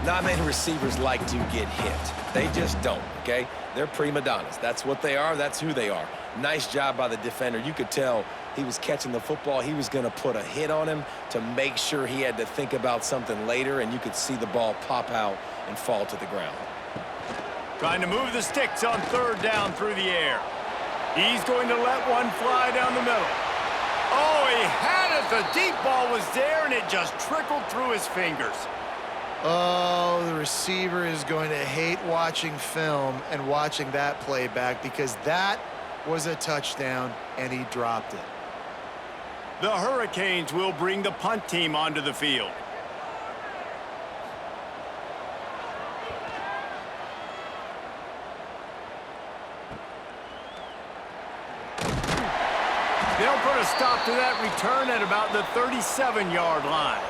Not many receivers like to get hit. They just don't, okay? They're prima donnas. That's what they are. That's who they are. Nice job by the defender. You could tell he was catching the football. He was going to put a hit on him to make sure he had to think about something later, and you could see the ball pop out and fall to the ground. Trying to move the sticks on third down through the air. He's going to let one fly down the middle. Oh, he had it. The deep ball was there, and it just trickled through his fingers. Oh, the receiver is going to hate watching film and watching that play back because that was a touchdown, and he dropped it. The Hurricanes will bring the punt team onto the field. They'll put a stop to that return at about the 37-yard line.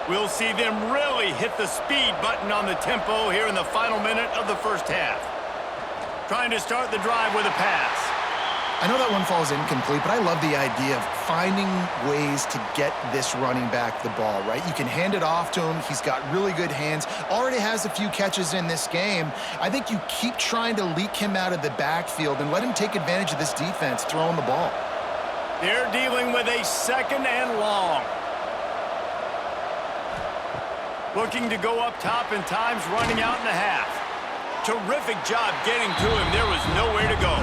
We'll see them really hit the speed button on the tempo here in the final minute of the first half. Trying to start the drive with a pass. I know that one falls incomplete, but I love the idea of finding ways to get this running back the ball, right? You can hand it off to him. He's got really good hands. Already has a few catches in this game. I think you keep trying to leak him out of the backfield and let him take advantage of this defense throwing the ball. They're dealing with a second and long. Looking to go up top and time's running out in the half. Terrific job getting to him. There was nowhere to go.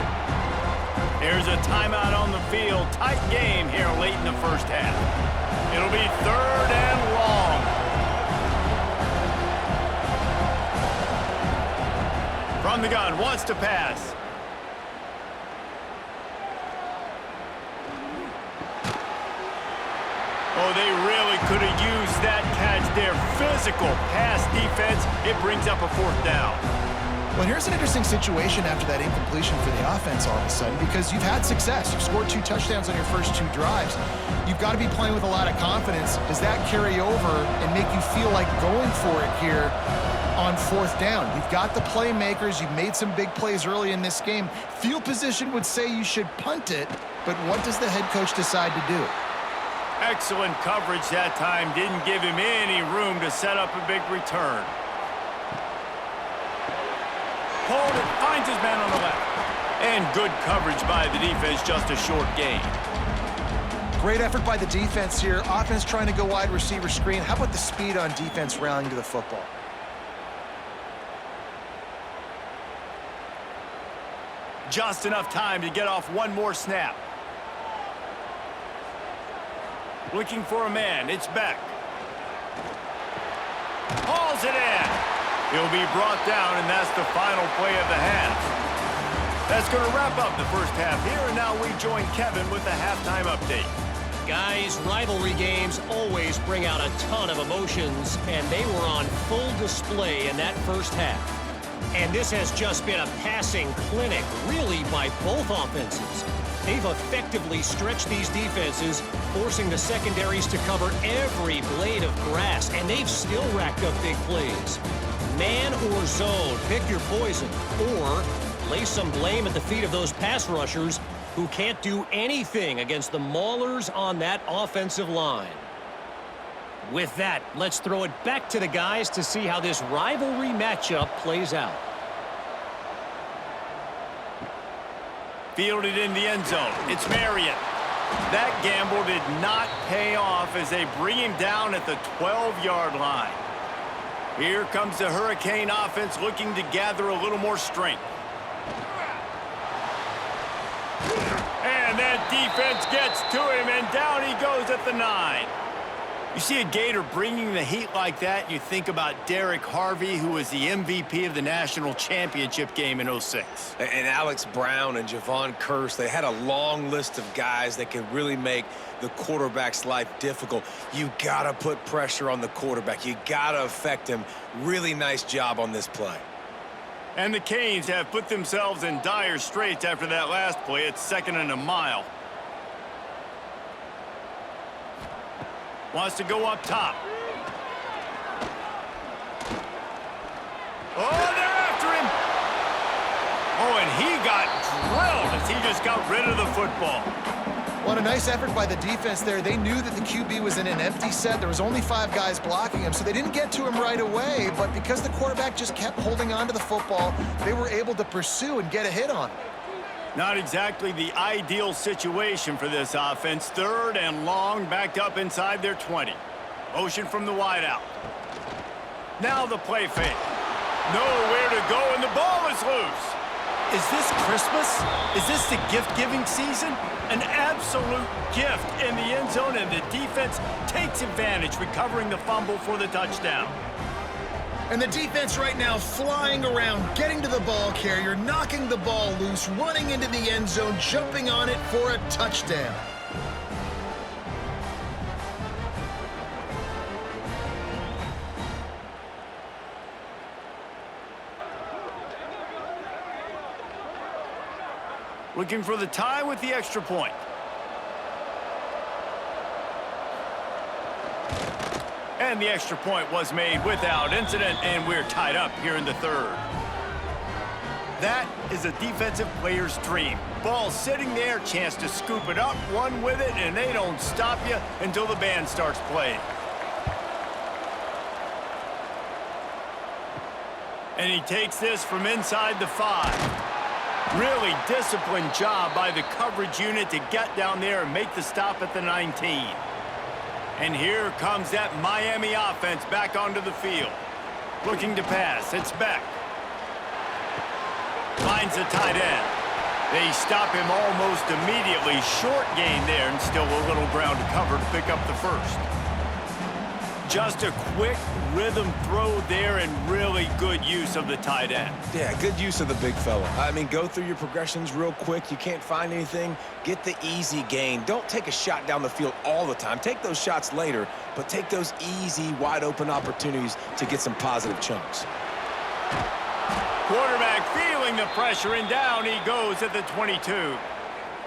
There's a timeout on the field. Tight game here late in the first half. It'll be third and long. From the gun, wants to pass. Oh, they really could have used that catch there. Physical pass defense. It brings up a fourth down. Well, here's an interesting situation after that incompletion for the offense all of a sudden because you've had success. You've scored 2 touchdowns on your first 2 drives. You've got to be playing with a lot of confidence. Does that carry over and make you feel like going for it here on fourth down? You've got the playmakers. You've made some big plays early in this game. Field position would say you should punt it, but what does the head coach decide to do? Excellent coverage that time. Didn't give him any room to set up a big return. Pulled it, finds his man on the left. And good coverage by the defense, just a short gain. Great effort by the defense here. Offense trying to go wide receiver screen. How about the speed on defense rallying to the football? Just enough time to get off one more snap. Looking for a man. It's back. Hauls it in. He'll be brought down, and that's the final play of the half. That's going to wrap up the first half here, and now we join Kevin with the halftime update. Guys, rivalry games always bring out a ton of emotions, and they were on full display in that first half. And this has just been a passing clinic, really, by both offenses. They've effectively stretched these defenses, forcing the secondaries to cover every blade of grass, and they've still racked up big plays. Man or zone, pick your poison, or lay some blame at the feet of those pass rushers who can't do anything against the maulers on that offensive line. With that, let's throw it back to the guys to see how this rivalry matchup plays out. Fielded in the end zone. It's Marion. That gamble did not pay off as they bring him down at the 12-yard line. Here comes the Hurricane offense looking to gather a little more strength. And that defense gets to him, and down he goes at the 9. You see a Gator bringing the heat like that, you think about Derek Harvey, who was the MVP of the national championship game in '06. And Alex Brown and Javon Curse, they had a long list of guys that could really make the quarterback's life difficult. You got to put pressure on the quarterback. You got to affect him. Really nice job on this play. And the Canes have put themselves in dire straits after that last play. It's 2nd and a mile. Wants to go up top. Oh, they're after him. Oh, and he got drilled as he just got rid of the football. What a nice effort by the defense there. They knew that the QB was in an empty set. There was only 5 guys blocking him, so they didn't get to him right away. But because the quarterback just kept holding on to the football, they were able to pursue and get a hit on him. Not exactly the ideal situation for this offense. 3rd and long, backed up inside their 20. Motion from the wideout. Now the play fake. Nowhere to go, and the ball is loose. Is this Christmas? Is this the gift-giving season? An absolute gift in the end zone, and the defense takes advantage, recovering the fumble for the touchdown. And the defense right now flying around, getting to the ball carrier, knocking the ball loose, running into the end zone, jumping on it for a touchdown. Looking for the tie with the extra point. And the extra point was made without incident, and we're tied up here in the 3rd. That is a defensive player's dream. Ball sitting there, chance to scoop it up, run with it, and they don't stop you until the band starts playing. And he takes this from inside the 5. Really disciplined job by the coverage unit to get down there and make the stop at the 19. And here comes that Miami offense back onto the field. Looking to pass. It's Beck. Finds the tight end. They stop him almost immediately. Short gain there, and still a little ground to cover to pick up the 1st. Just a quick rhythm throw there, and really good use of the tight end. Yeah, good use of the big fella. I mean, go through your progressions real quick. You can't find anything, get the easy gain. Don't take a shot down the field all the time. Take those shots later, but take those easy, wide-open opportunities to get some positive chunks. Quarterback feeling the pressure, and down he goes at the 22.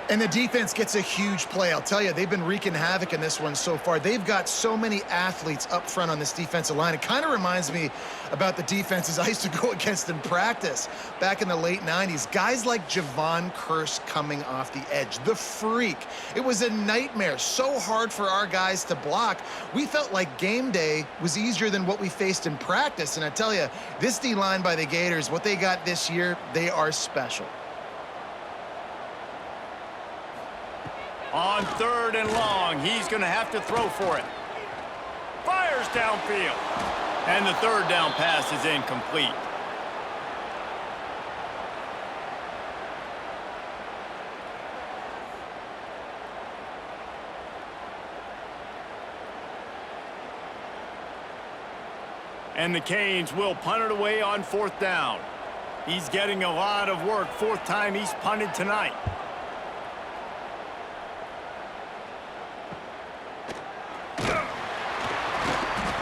And the defense gets a huge play. I'll tell you, they've been wreaking havoc in this one so far. They've got so many athletes up front on this defensive line. It kind of reminds me about the defenses I used to go against in practice back in the late 90s. Guys like Javon Curse coming off the edge, the freak. It was a nightmare, so hard for our guys to block. We felt like game day was easier than what we faced in practice. And I tell you, this D-line by the Gators, what they got this year, they are special. On 3rd and long, he's going to have to throw for it. Fires downfield. And the 3rd down pass is incomplete. And the Canes will punt it away on 4th down. He's getting a lot of work. 4th time he's punted tonight.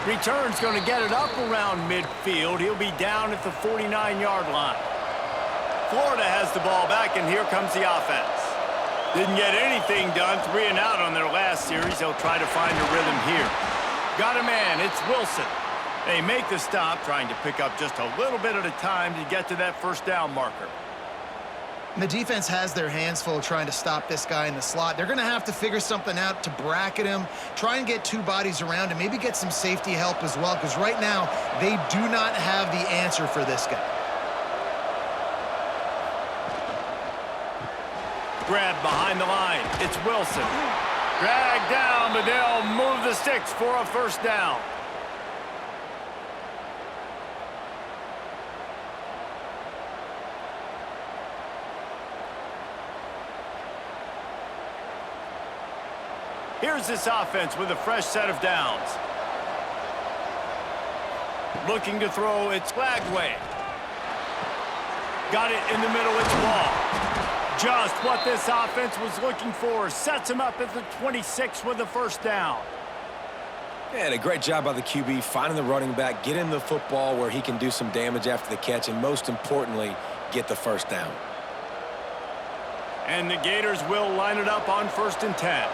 Return's going to get it up around midfield. He'll be down at the 49-yard line. Florida has the ball back, and here comes the offense. Didn't get anything done, 3 and out on their last series. They'll try to find a rhythm here. Got a man, it's Wilson. They make the stop, trying to pick up just a little bit at a time to get to that first down marker. And the defense has their hands full trying to stop this guy in the slot. They're going to have to figure something out to bracket him, try and get 2 bodies around him, maybe get some safety help as well, because right now they do not have the answer for this guy. Grab behind the line. It's Wilson. Drag down, but they'll move the sticks for a first down. Here's this offense with a fresh set of downs. Looking to throw, it's Lagway. Got it in the middle, it's Ball. Just what this offense was looking for. Sets him up at the 26 with the first down. And a great job by the QB, finding the running back, get him the football where he can do some damage after the catch, and most importantly, get the first down. And the Gators will line it up on 1st and 10.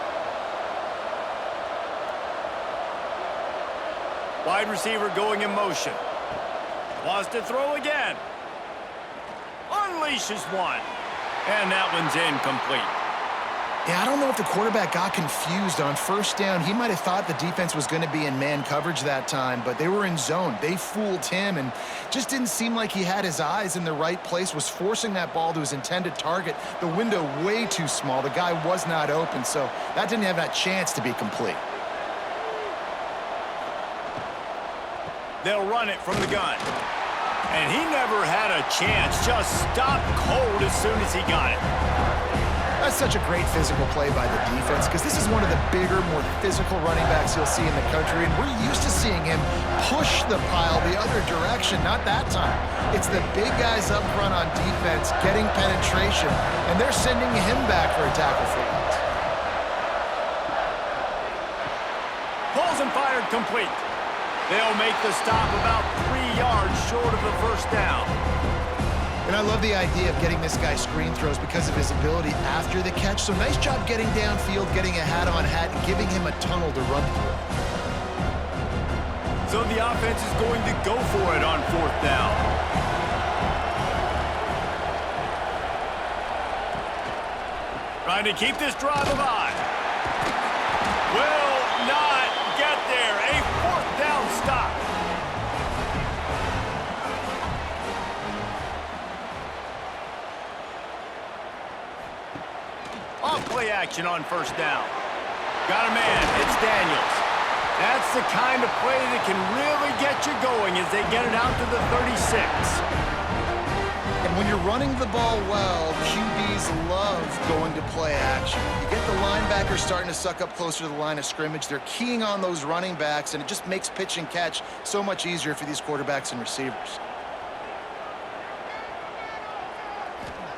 Wide receiver going in motion. Wants to throw again. Unleashes one. And that one's incomplete. Yeah, I don't know if the quarterback got confused on 1st down. He might have thought the defense was going to be in man coverage that time, but they were in zone. They fooled him and just didn't seem like he had his eyes in the right place, was forcing that ball to his intended target. The window way too small. The guy was not open, so that didn't have that chance to be complete. They'll run it from the gun. And he never had a chance. Just stopped cold as soon as he got it. That's such a great physical play by the defense because this is one of the bigger, more physical running backs you'll see in the country, and we're used to seeing him push the pile the other direction. Not that time. It's the big guys up front on defense getting penetration, and they're sending him back for a tackle for loss. Pulls and fired complete. They'll make the stop about 3 yards short of the first down. And I love the idea of getting this guy screen throws because of his ability after the catch. So nice job getting downfield, getting a hat-on-hat, and giving him a tunnel to run through. So the offense is going to go for it on 4th down. Trying to keep this drive alive. Will not get there. A 4th down stop. Off play action on 1st down. Got a man. It's Daniels. That's the kind of play that can really get you going as they get it out to the 36. And when you're running the ball well, QBs love going to play action. You get the linebackers starting to suck up closer to the line of scrimmage. They're keying on those running backs, and it just makes pitch and catch so much easier for these quarterbacks and receivers.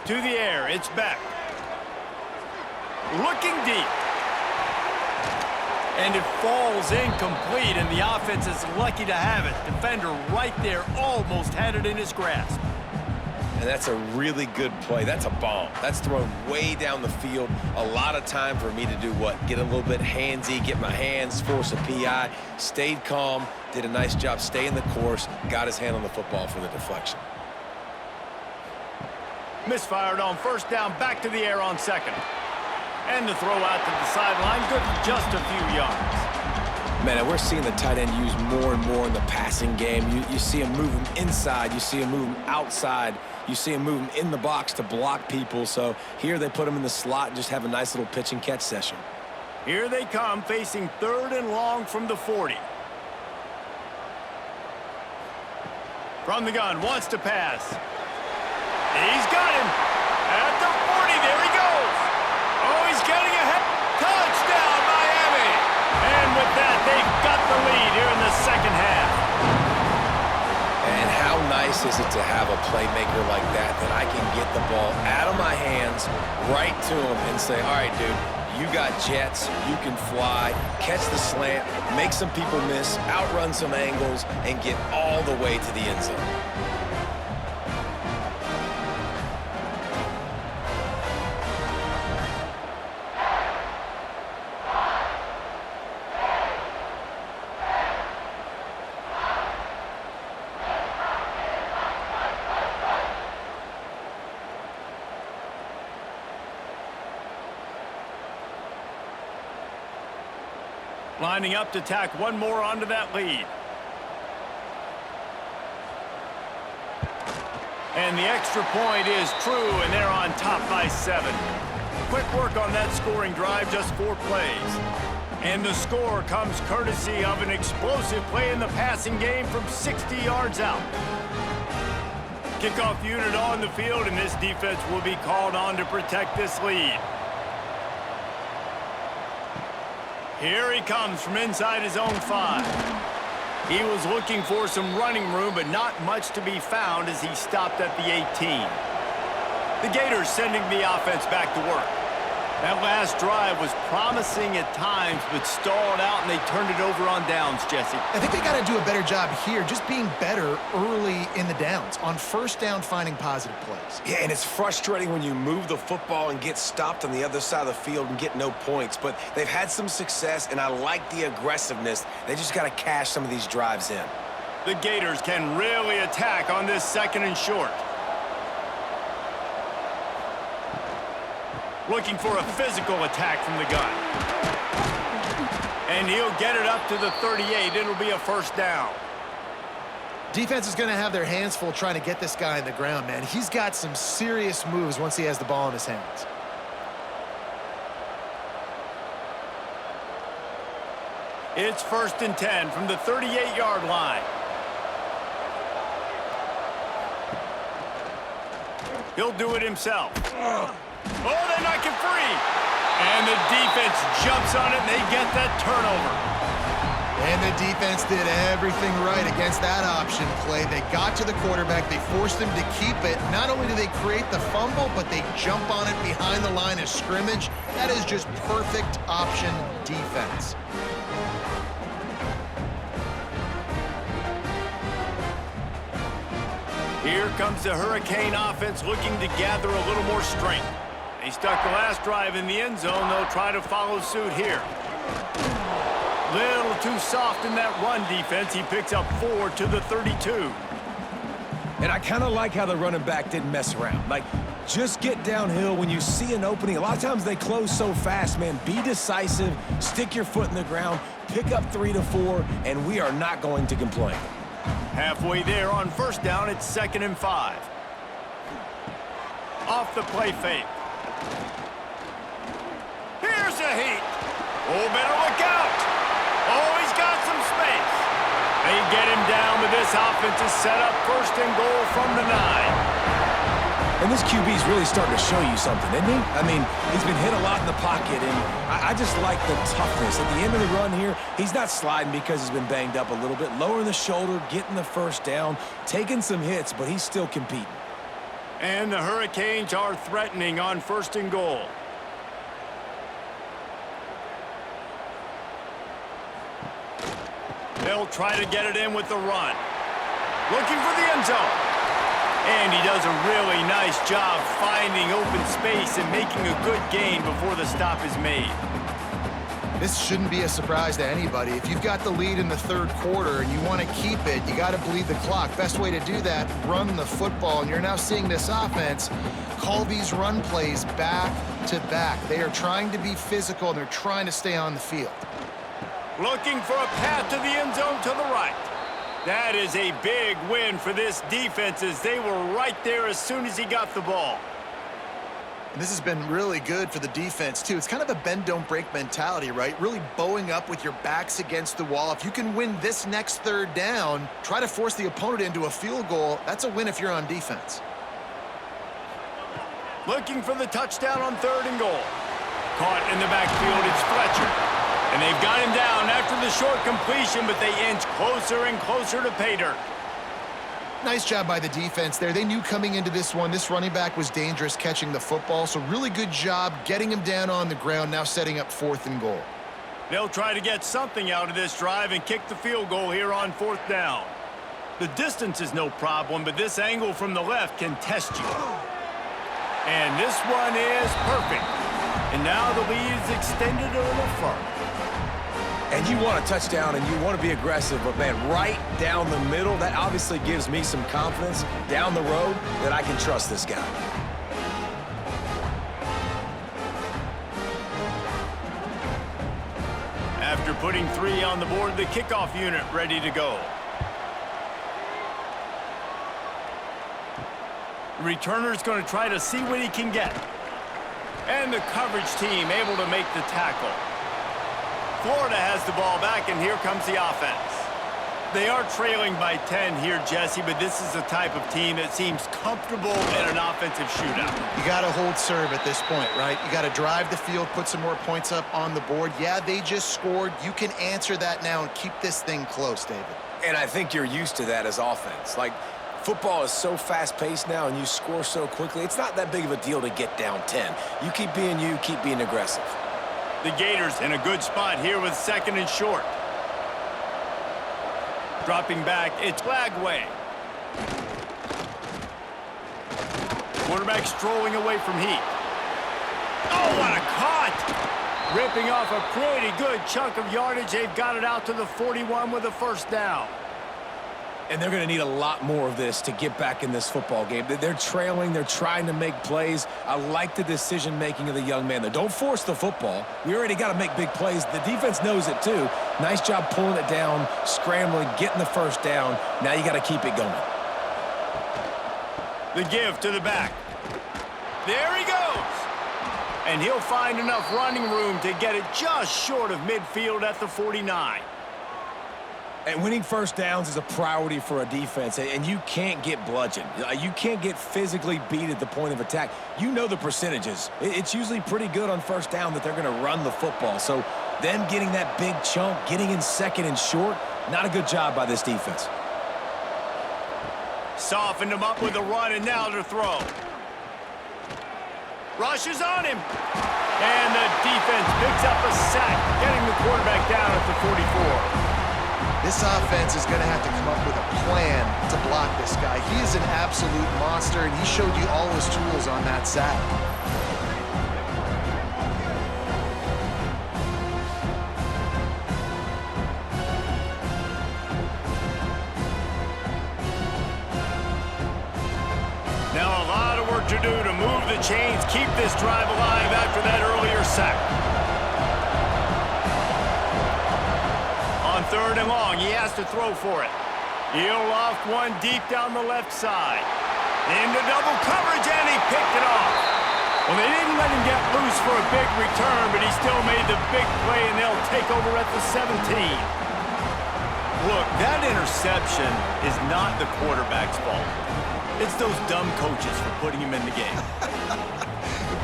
To the air, it's Beck. Looking deep. And it falls incomplete, and the offense is lucky to have it. Defender right there almost had it in his grasp. And that's a really good play. That's a bomb. That's thrown way down the field. A lot of time for me to do what? Get a little bit handsy, get my hands, force a PI. Stayed calm, did a nice job staying the course, got his hand on the football for the deflection. Misfired on 1st down, back to the air on 2nd. And the throw out to the sideline, good for just a few yards. Man, and we're seeing the tight end used more and more in the passing game. You see him move him inside. You see him move him outside. You see him move him in the box to block people. So here they put him in the slot and just have a nice little pitch and catch session. Here they come, facing 3rd and long from the 40. From the gun, wants to pass. He's got him. At the 40, there he goes. Oh, he's getting ahead. Touchdown, Miami. And with that, they've got the lead here in the 2nd half. And how nice is it to have a playmaker like that I can get the ball out of my hands right to him and say, all right, dude, You got jets, you can fly, catch the slant, make some people miss, outrun some angles, and get all the way to the end zone. Lining up to tack one more onto that lead. And the extra point is true, and they're on top by 7. Quick work on that scoring drive, just 4 plays. And the score comes courtesy of an explosive play in the passing game from 60 yards out. Kickoff unit on the field, and this defense will be called on to protect this lead. Here he comes from inside his own 5. He was looking for some running room, but not much to be found as he stopped at the 18. The Gators sending the offense back to work. That last drive was promising at times, but stalled out, and they turned it over on downs, Jesse. I think they got to do a better job here, just being better early in the downs, on first down finding positive plays. Yeah, and it's frustrating when you move the football and get stopped on the other side of the field and get no points, but they've had some success, and I like the aggressiveness. They just got to cash some of these drives in. The Gators can really attack on this 2nd and short. Looking for a physical attack from the gun. And he'll get it up to the 38. It'll be a first down. Defense is going to have their hands full trying to get this guy on the ground, man. He's got some serious moves once he has the ball in his hands. It's 1st and 10 from the 38-yard line. He'll do it himself. Oh, they knock it free. And the defense jumps on it, and they get that turnover. And the defense did everything right against that option play. They got to the quarterback. They forced him to keep it. Not only do they create the fumble, but they jump on it behind the line of scrimmage. That is just perfect option defense. Here comes the Hurricane offense looking to gather a little more strength. They stuck the last drive in the end zone. They'll try to follow suit here. Little too soft in that run defense. He picks up 4 to the 32. And I kind of like how the running back didn't mess around. Like, just get downhill when you see an opening. A lot of times they close so fast, man. Be decisive, stick your foot in the ground, pick up 3 to 4, and we are not going to complain. Halfway there on first down, it's 2nd and 5. Off the play fake. Here's a heat. Oh, better look out. Oh, he's got some space. They get him down, but this offense is set up 1st and goal from the 9. And this QB is really starting to show you something, isn't he? I mean, he's been hit a lot in the pocket, and I just like the toughness. At the end of the run here, he's not sliding because he's been banged up a little bit. Lowering the shoulder, getting the first down, taking some hits, but he's still competing. And the Hurricanes are threatening on 1st and goal. They'll try to get it in with the run. Looking for the end zone. And he does a really nice job finding open space and making a good gain before the stop is made. This shouldn't be a surprise to anybody. If you've got the lead in the 3rd quarter and you want to keep it, you got to bleed the clock. Best way to do that, run the football. And you're now seeing this offense call these run plays back to back. They are trying to be physical, and they're trying to stay on the field. Looking for a path to the end zone to the right. That is a big win for this defense, as they were right there as soon as he got the ball. And this has been really good for the defense, too. It's kind of a bend-don't-break mentality, right? Really bowing up with your backs against the wall. If you can win this next 3rd down, try to force the opponent into a field goal. That's a win if you're on defense. Looking for the touchdown on 3rd and goal. Caught in the backfield, it's Fletcher. And they've got him down after the short completion, but they inch closer and closer to pay dirt. Nice job by the defense there. They knew coming into this one, this running back was dangerous catching the football, so really good job getting him down on the ground, now setting up 4th and goal. They'll try to get something out of this drive and kick the field goal here on 4th down. The distance is no problem, but this angle from the left can test you. And this one is perfect. And now the lead is extended a little further. And you want a touchdown and you want to be aggressive, but man, right down the middle, that obviously gives me some confidence down the road that I can trust this guy. After putting 3 on the board, the kickoff unit ready to go. The returner's going to try to see what he can get. And the coverage team able to make the tackle. Florida has the ball back, and here comes the offense. They are trailing by 10 here, Jesse, but this is the type of team that seems comfortable in an offensive shootout. You got to hold serve at this point, right? You got to drive the field, put some more points up on the board. Yeah, they just scored. You can answer that now and keep this thing close, David. And I think you're used to that as offense. Like, football is so fast-paced now and you score so quickly, it's not that big of a deal to get down 10. You keep being aggressive. The Gators in a good spot here with 2nd and short. Dropping back, it's Flagway. Quarterback strolling away from heat. Oh, what a cut! Ripping off a pretty good chunk of yardage. They've got it out to the 41 with a 1st down. And they're going to need a lot more of this to get back in this football game. They're trailing. They're trying to make plays. I like the decision-making of the young man. Don't force the football. We already got to make big plays. The defense knows it, too. Nice job pulling it down, scrambling, getting the 1st down. Now you got to keep it going. The give to the back. There he goes. And he'll find enough running room to get it just short of midfield at the 49. And winning 1st downs is a priority for a defense, and you can't get bludgeoned. You can't get physically beat at the point of attack. You know the percentages. It's usually pretty good on 1st down that they're going to run the football. So them getting that big chunk, getting in 2nd and short, not a good job by this defense. Softened him up with a run, and now to throw. Rushes on him. And the defense picks up a sack, getting the quarterback down at the 44. This offense is going to have to come up with a plan to block this guy. He is an absolute monster, and he showed you all his tools on that sack. Now a lot of work to do to move the chains, keep this drive alive after that earlier sack. On 3rd and long, he has to throw for it. He'll loft one deep down the left side. Into double coverage, and he picked it off. Well, they didn't let him get loose for a big return, but he still made the big play, and they'll take over at the 17. Look, that interception is not the quarterback's fault. It's those dumb coaches for putting him in the game.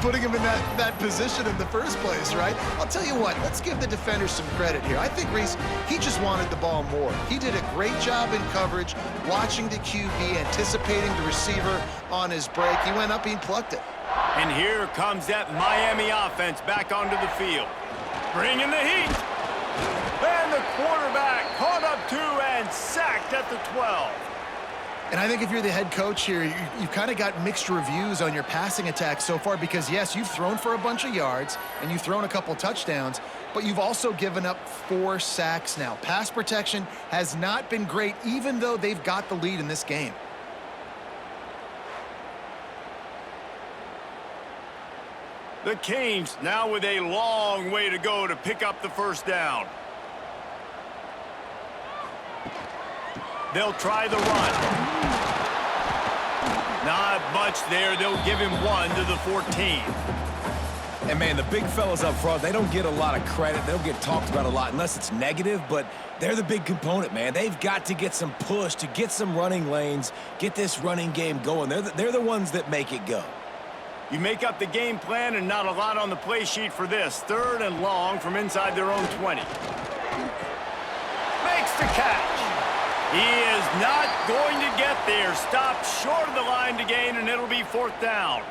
Putting him in that position in the first place, right? I'll tell you what, let's give the defenders some credit here. I think, Reese, he just wanted the ball more. He did a great job in coverage, watching the QB, anticipating the receiver on his break. He went up, he plucked it. And here comes that Miami offense back onto the field. Bringing the heat. And the quarterback caught up 2 and sacked at the 12. And I think if you're the head coach here, you've kind of got mixed reviews on your passing attack so far because, yes, you've thrown for a bunch of yards and you've thrown a couple touchdowns, but you've also given up 4 sacks now. Pass protection has not been great, even though they've got the lead in this game. The Canes now with a long way to go to pick up the 1st down. They'll try the run. Not much there. They'll give him 1 to the 14. And, man, the big fellas up front, they don't get a lot of credit. They don't get talked about a lot unless it's negative, but they're the big component, man. They've got to get some push to get some running lanes, get this running game going. They're the ones that make it go. You make up the game plan and not a lot on the play sheet for this. 3rd and long from inside their own 20. Makes the catch. He is not going to get there. Stopped short of the line to gain, and it'll be 4th down.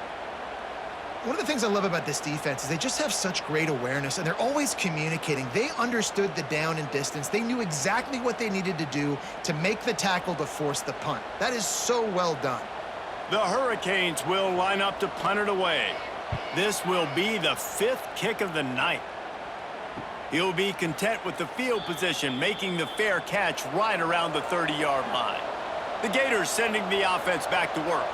One of the things I love about this defense is they just have such great awareness, and they're always communicating. They understood the down and distance. They knew exactly what they needed to do to make the tackle to force the punt. That is so well done. The Hurricanes will line up to punt it away. This will be the 5th kick of the night. He'll be content with the field position, making the fair catch right around the 30-yard line. The Gators sending the offense back to work.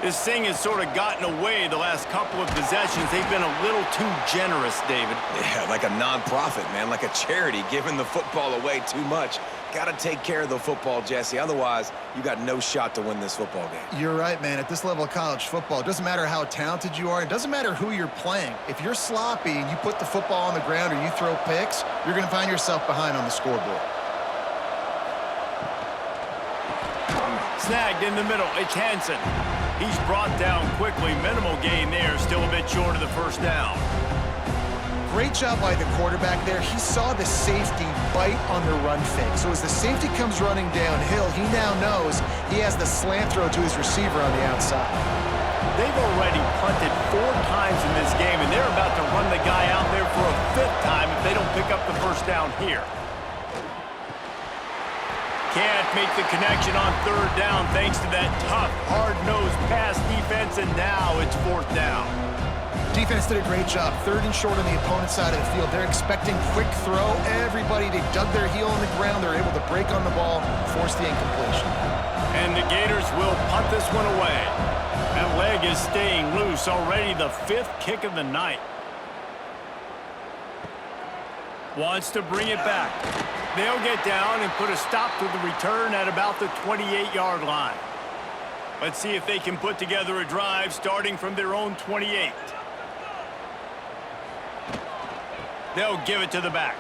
This thing has sort of gotten away the last couple of possessions. They've been a little too generous, David. Yeah, like a non-profit, man, like a charity, giving the football away too much. Got to take care of the football, Jesse. Otherwise, you got no shot to win this football game. You're right, man. At this level of college football, it doesn't matter how talented you are. It doesn't matter who you're playing. If you're sloppy and you put the football on the ground or you throw picks, you're going to find yourself behind on the scoreboard. Snagged in the middle. It's Hansen. He's brought down quickly. Minimal gain there. Still a bit short of the 1st down. Great job by the quarterback there. He saw the safety bite on the run fake. So as the safety comes running downhill, he now knows he has the slant throw to his receiver on the outside. They've already punted 4 times in this game, and they're about to run the guy out there for a 5th time if they don't pick up the 1st down here. Can't make the connection on 3rd down thanks to that tough, hard-nosed pass defense, and now it's 4th down. Defense did a great job. 3rd and short on the opponent's side of the field. They're expecting quick throw. Everybody, they dug their heel on the ground. They're able to break on the ball, force the incompletion. And the Gators will punt this one away. That leg is staying loose. Already the 5th kick of the night. Wants to bring it back. They'll get down and put a stop to the return at about the 28-yard line. Let's see if they can put together a drive starting from their own 28. They'll give it to the back.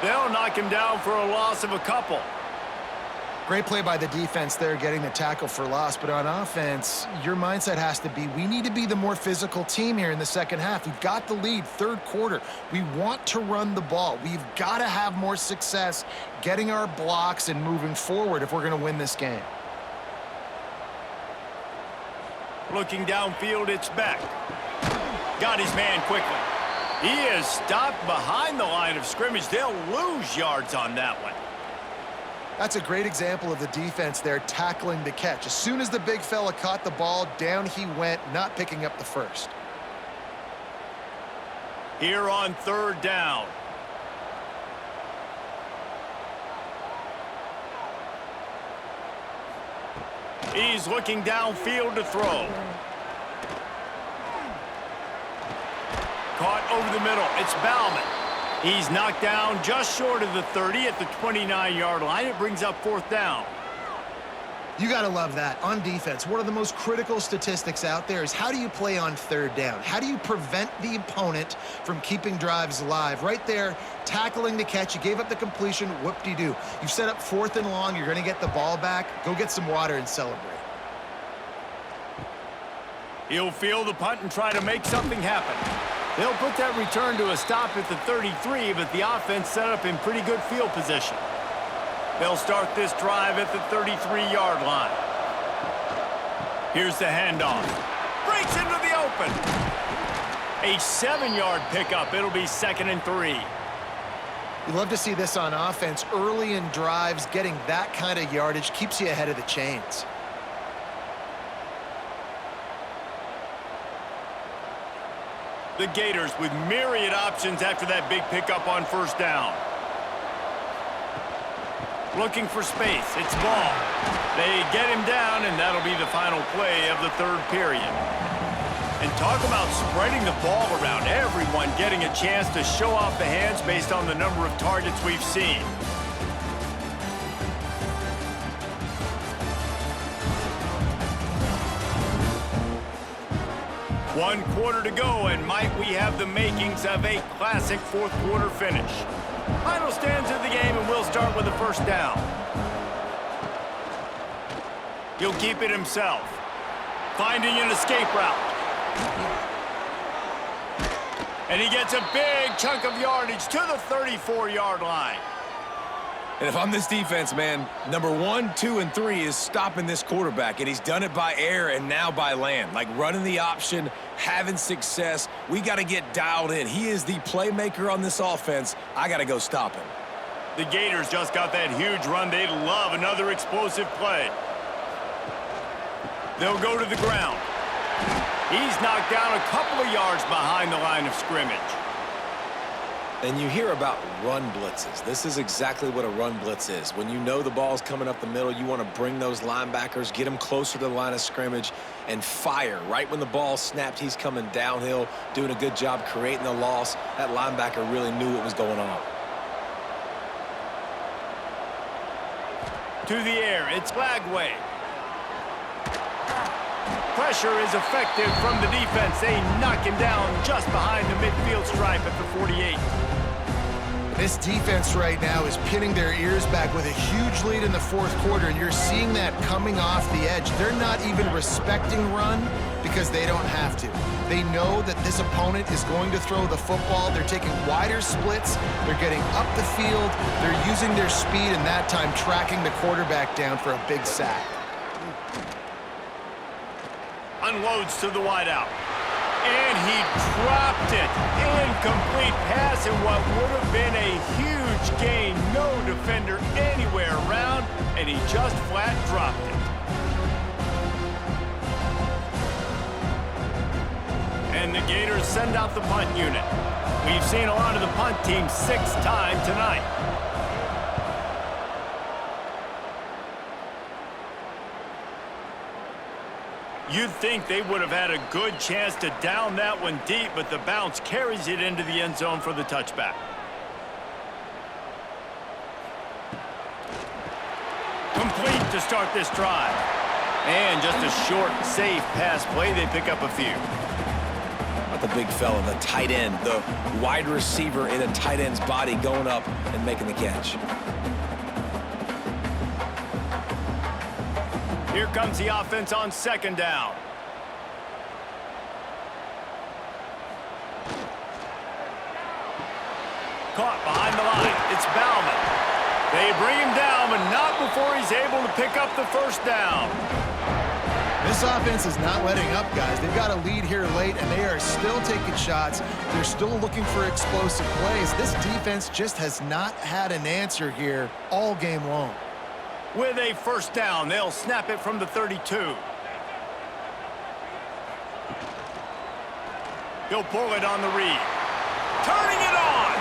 They'll knock him down for a loss of a couple. Great play by the defense there, getting the tackle for loss. But on offense, your mindset has to be, we need to be the more physical team here in the 2nd half. We've got the lead, 3rd quarter. We want to run the ball. We've got to have more success getting our blocks and moving forward if we're going to win this game. Looking downfield, it's Beck. Got his man quickly. He is stopped behind the line of scrimmage. They'll lose yards on that one. That's a great example of the defense there tackling the catch. As soon as the big fella caught the ball, down he went, not picking up the 1st. Here on 3rd down. He's looking downfield to throw. Caught over the middle. It's Bauman. He's knocked down just short of the 30 at the 29-yard line. It brings up 4th down. You got to love that. On defense, one of the most critical statistics out there is how do you play on 3rd down? How do you prevent the opponent from keeping drives alive? Right there, tackling the catch. You gave up the completion. Whoop-de-doo. You've set up 4th and long. You're going to get the ball back. Go get some water and celebrate. He'll field the punt and try to make something happen. They'll put that return to a stop at the 33, but the offense set up in pretty good field position. They'll start this drive at the 33-yard line. Here's the handoff. Breaks into the open. A 7-yard pickup. It'll be 2nd and 3. You love to see this on offense. Early in drives, getting that kind of yardage keeps you ahead of the chains. The Gators with myriad options after that big pickup on 1st down. Looking for space. It's Ball. They get him down, and that'll be the final play of the 3rd period. And talk about spreading the ball around. Everyone getting a chance to show off the hands based on the number of targets we've seen. One quarter to go, and might we have the makings of a classic 4th quarter finish. Final stands of the game, and we'll start with the 1st down. He'll keep it himself. Finding an escape route. And he gets a big chunk of yardage to the 34-yard line. And if I'm this defense, man, number 1, 2, and 3 is stopping this quarterback, and he's done it by air and now by land. Like running the option, having success. We got to get dialed in. He is the playmaker on this offense. I got to go stop him. The Gators just got that huge run. They'd love another explosive play. They'll go to the ground. He's knocked down a couple of yards behind the line of scrimmage. And you hear about run blitzes. This is exactly what a run blitz is. When you know the ball's coming up the middle, you want to bring those linebackers, get them closer to the line of scrimmage, and fire. Right when the ball snapped, he's coming downhill, doing a good job creating the loss. That linebacker really knew what was going on. To the air, it's Lagway. Pressure is effective from the defense. They knock him down just behind the midfield stripe at the 48. This defense right now is pinning their ears back with a huge lead in the fourth quarter, and you're seeing that coming off the edge. They're not even respecting run because they don't have to. They know that this opponent is going to throw the football. They're taking wider splits. They're getting up the field. They're using their speed, and that time tracking the quarterback down for a big sack. Unloads to the wideout. And he dropped it. Incomplete pass in what would have been a huge gain. No defender anywhere around, and he just flat dropped it. And the Gators send out the punt unit. We've seen a lot of the punt team 6 times tonight. You'd think they would have had a good chance to down that one deep, but the bounce carries it into the end zone for the touchback. Complete to start this drive. And just a short, safe pass play. They pick up a few. Not the big fella, the tight end, the wide receiver in a tight end's body going up and making the catch. Here comes the offense on second down. Caught behind the line. It's Bauman. They bring him down, but not before he's able to pick up the first down. This offense is not letting up, guys. They've got a lead here late, and they are still taking shots. They're still looking for explosive plays. This defense just has not had an answer here all game long. With a first down, they'll snap it from the 32. He'll pull it on the read. Turning it on!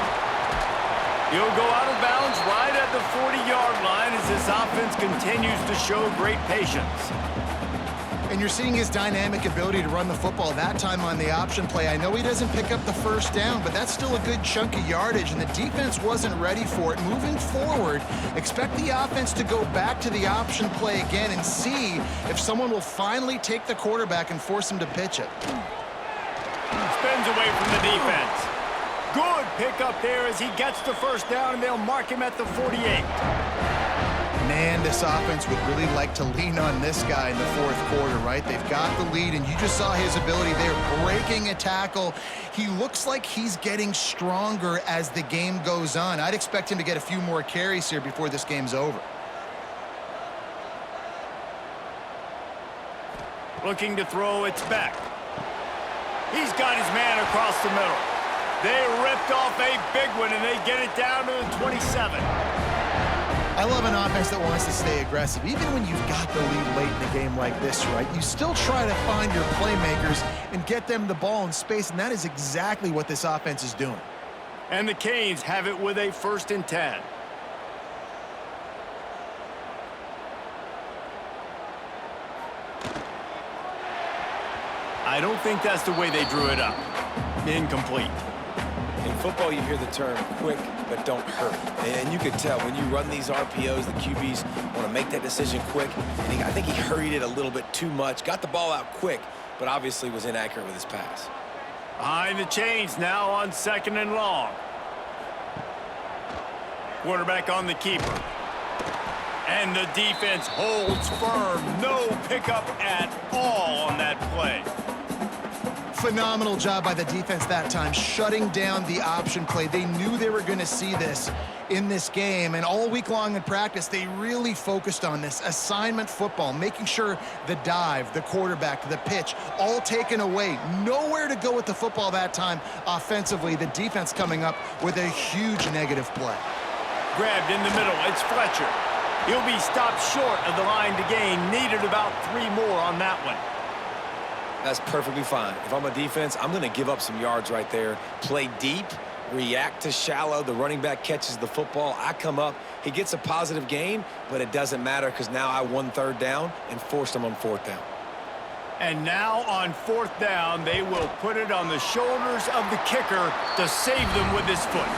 He'll go out of bounds right at the 40-yard line as this offense continues to show great patience. And you're seeing his dynamic ability to run the football, that time on the option play. I know he doesn't pick up the first down, but that's still a good chunk of yardage, and the defense wasn't ready for it. Moving forward, expect the offense to go back to the option play again and see if someone will finally take the quarterback and force him to pitch it. Spins away from the defense. Good pickup there as he gets the first down, and they'll mark him at the 48. Man, this offense would really like to lean on this guy in the fourth quarter, right? They've got the lead, and you just saw his ability there breaking a tackle. He looks like he's getting stronger as the game goes on. I'd expect him to get a few more carries here before this game's over. Looking to throw, it's Beck. He's got his man across the middle. They ripped off a big one, and they get it down to the 27. I love an offense that wants to stay aggressive. Even when you've got the lead late in a game like this, right, you still try to find your playmakers and get them the ball in space, and that is exactly what this offense is doing. And the Canes have it with a 1st and 10. I don't think that's the way they drew it up. Incomplete. In football, you hear the term quick, but don't hurry. And you can tell when you run these RPOs, the QBs want to make that decision quick. And I think he hurried it a little bit too much, got the ball out quick, but obviously was inaccurate with his pass. Behind the chains now on 2nd and long. Quarterback on the keeper. And the defense holds firm. No pickup at all on that play. Phenomenal job by the defense that time, shutting down the option play. They knew they were going to see this in this game, and all week long in practice, they really focused on this assignment football, making sure the dive, the quarterback, the pitch, all taken away. Nowhere to go with the football that time offensively. The defense coming up with a huge negative play. Grabbed in the middle, it's Fletcher. He'll be stopped short of the line to gain. Needed about 3 more on that one. That's perfectly fine. If I'm a defense, I'm going to give up some yards right there. Play deep, react to shallow. The running back catches the football. I come up. He gets a positive gain, but it doesn't matter because now I won 3rd down and forced him on 4th down. And now on 4th down, they will put it on the shoulders of the kicker to save them with his foot.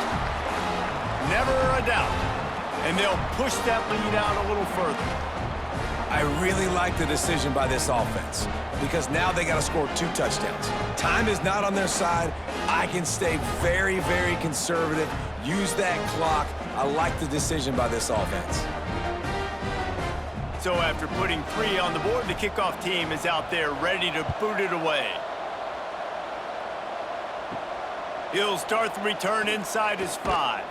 Never a doubt. And they'll push that lead out a little further. I really like the decision by this offense because now they got to score 2 touchdowns. Time is not on their side. I can stay very, very conservative, use that clock. I like the decision by this offense. So after putting 3 on the board, the kickoff team is out there ready to boot it away. He'll start the return inside his 5.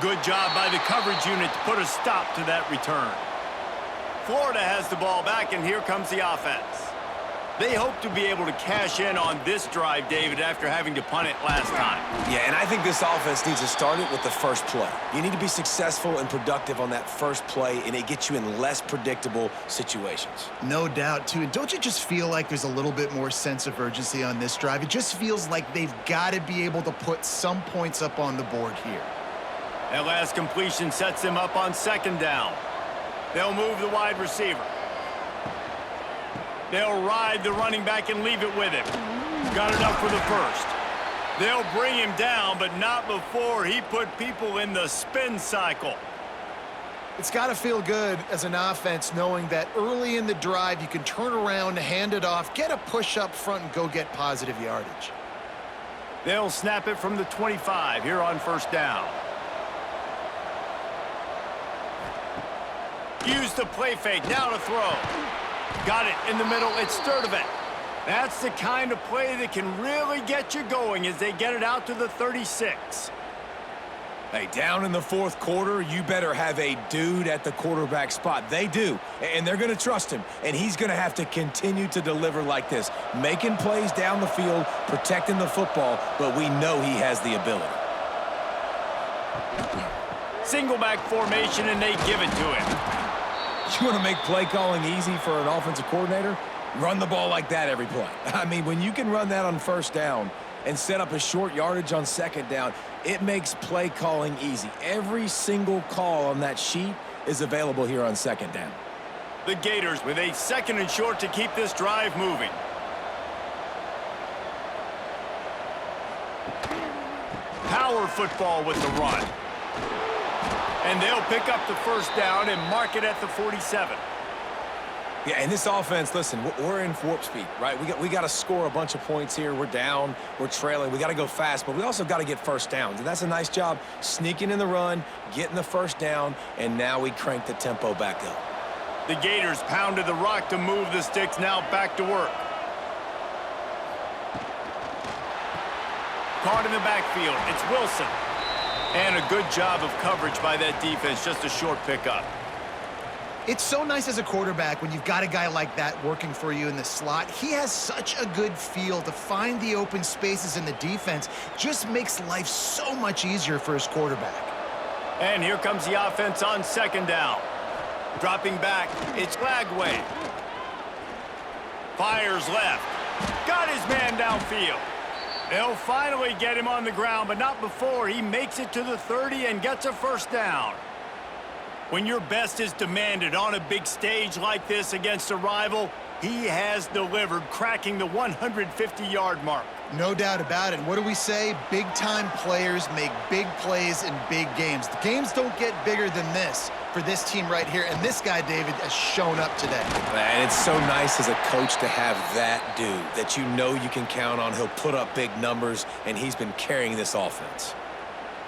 Good job by the coverage unit to put a stop to that return. Florida has the ball back, and here comes the offense. They hope to be able to cash in on this drive, David, after having to punt it last time. Yeah, and I think this offense needs to start it with the first play. You need to be successful and productive on that first play, and it gets you in less predictable situations. No doubt, too. And don't you just feel like there's a little bit more sense of urgency on this drive? It just feels like they've got to be able to put some points up on the board here. That last completion sets them up on 2nd down. They'll move the wide receiver. They'll ride the running back and leave it with him. Got enough for the first. They'll bring him down, but not before he put people in the spin cycle. It's got to feel good as an offense knowing that early in the drive you can turn around, hand it off, get a push up front, and go get positive yardage. They'll snap it from the 25 here on 1st down. Use the play fake, now to throw. Got it in the middle, it's Sturdivant. That's the kind of play that can really get you going as they get it out to the 36. Hey, down in the 4th quarter, you better have a dude at the quarterback spot. They do, and they're going to trust him, and he's going to have to continue to deliver like this, making plays down the field, protecting the football, but we know he has the ability. Single back formation, and they give it to him. You want to make play calling easy for an offensive coordinator? Run the ball like that every play. I mean, when you can run that on 1st down and set up a short yardage on 2nd down, it makes play calling easy. Every single call on that sheet is available here on 2nd down. The Gators with a 2nd and short to keep this drive moving. Power football with the run. And they'll pick up the 1st down and mark it at the 47. Yeah, and this offense, listen, we're in warp speed, right? We got to score a bunch of points here. We're down, we're trailing. We got to go fast, but we also got to get 1st downs. And that's a nice job sneaking in the run, getting the 1st down, and now we crank the tempo back up. The Gators pounded the rock to move the sticks, now back to work. Caught in the backfield, it's Wilson. And a good job of coverage by that defense, just a short pickup. It's so nice as a quarterback when you've got a guy like that working for you in the slot. He has such a good feel to find the open spaces in the defense. Just makes life so much easier for his quarterback. And here comes the offense on 2nd down. Dropping back, it's Lagway. Fires left. Got his man downfield. They'll finally get him on the ground, but not before he makes it to the 30 and gets a 1st down. When your best is demanded on a big stage like this against a rival, he has delivered, cracking the 150-yard mark. No doubt about it. What do we say? Big-time players make big plays in big games. The games don't get bigger than this for this team right here, and this guy, David, has shown up today. And it's so nice as a coach to have that dude that you know you can count on. He'll put up big numbers, and he's been carrying this offense.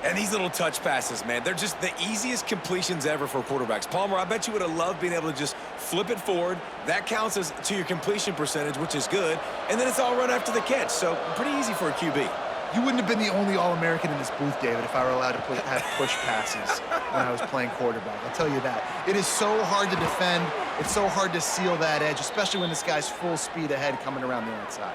And these little touch passes, man, they're just the easiest completions ever for quarterbacks. Palmer, I bet you would have loved being able to just flip it forward. That counts as to your completion percentage, which is good. And then it's all run after the catch, so pretty easy for a QB. You wouldn't have been the only All-American in this booth, David, if I were allowed to have push passes when I was playing quarterback. I'll tell you that. It is so hard to defend. It's so hard to seal that edge, especially when this guy's full speed ahead coming around the outside.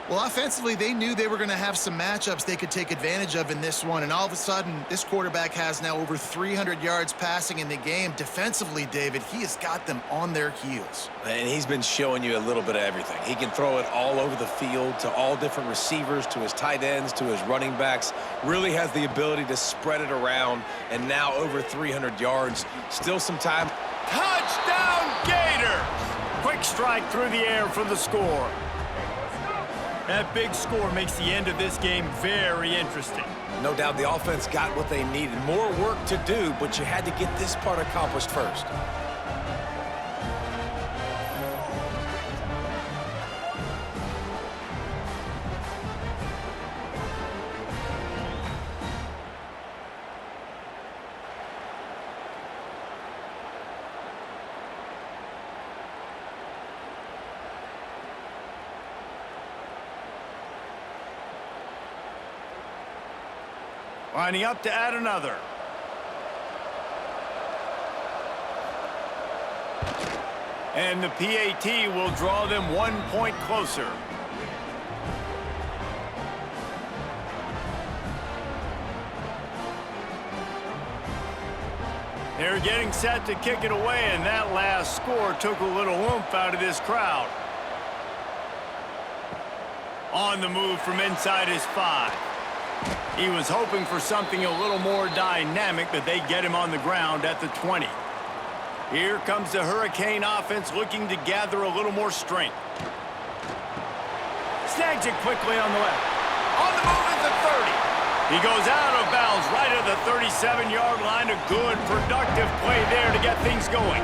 Well, offensively, they knew they were going to have some matchups they could take advantage of in this one, and all of a sudden, this quarterback has now over 300 yards passing in the game. Defensively, David, he has got them on their heels. And he's been showing you a little bit of everything. He can throw it all over the field to all different receivers, to his tight ends, to his running backs. Really has the ability to spread it around, and now over 300 yards. Still some time. Touchdown, Gators! Quick strike through the air for the score. That big score makes the end of this game very interesting. No doubt the offense got what they needed. More work to do, but you had to get this part accomplished first. Lining up to add another. And the PAT will draw them 1 point closer. They're getting set to kick it away, and that last score took a little oomph out of this crowd. On the move from inside his 5. He was hoping for something a little more dynamic, but they get him on the ground at the 20. Here comes the Hurricane offense looking to gather a little more strength. Snags it quickly on the left. On the move at the 30. He goes out of bounds right at the 37-yard line. A good, productive play there to get things going.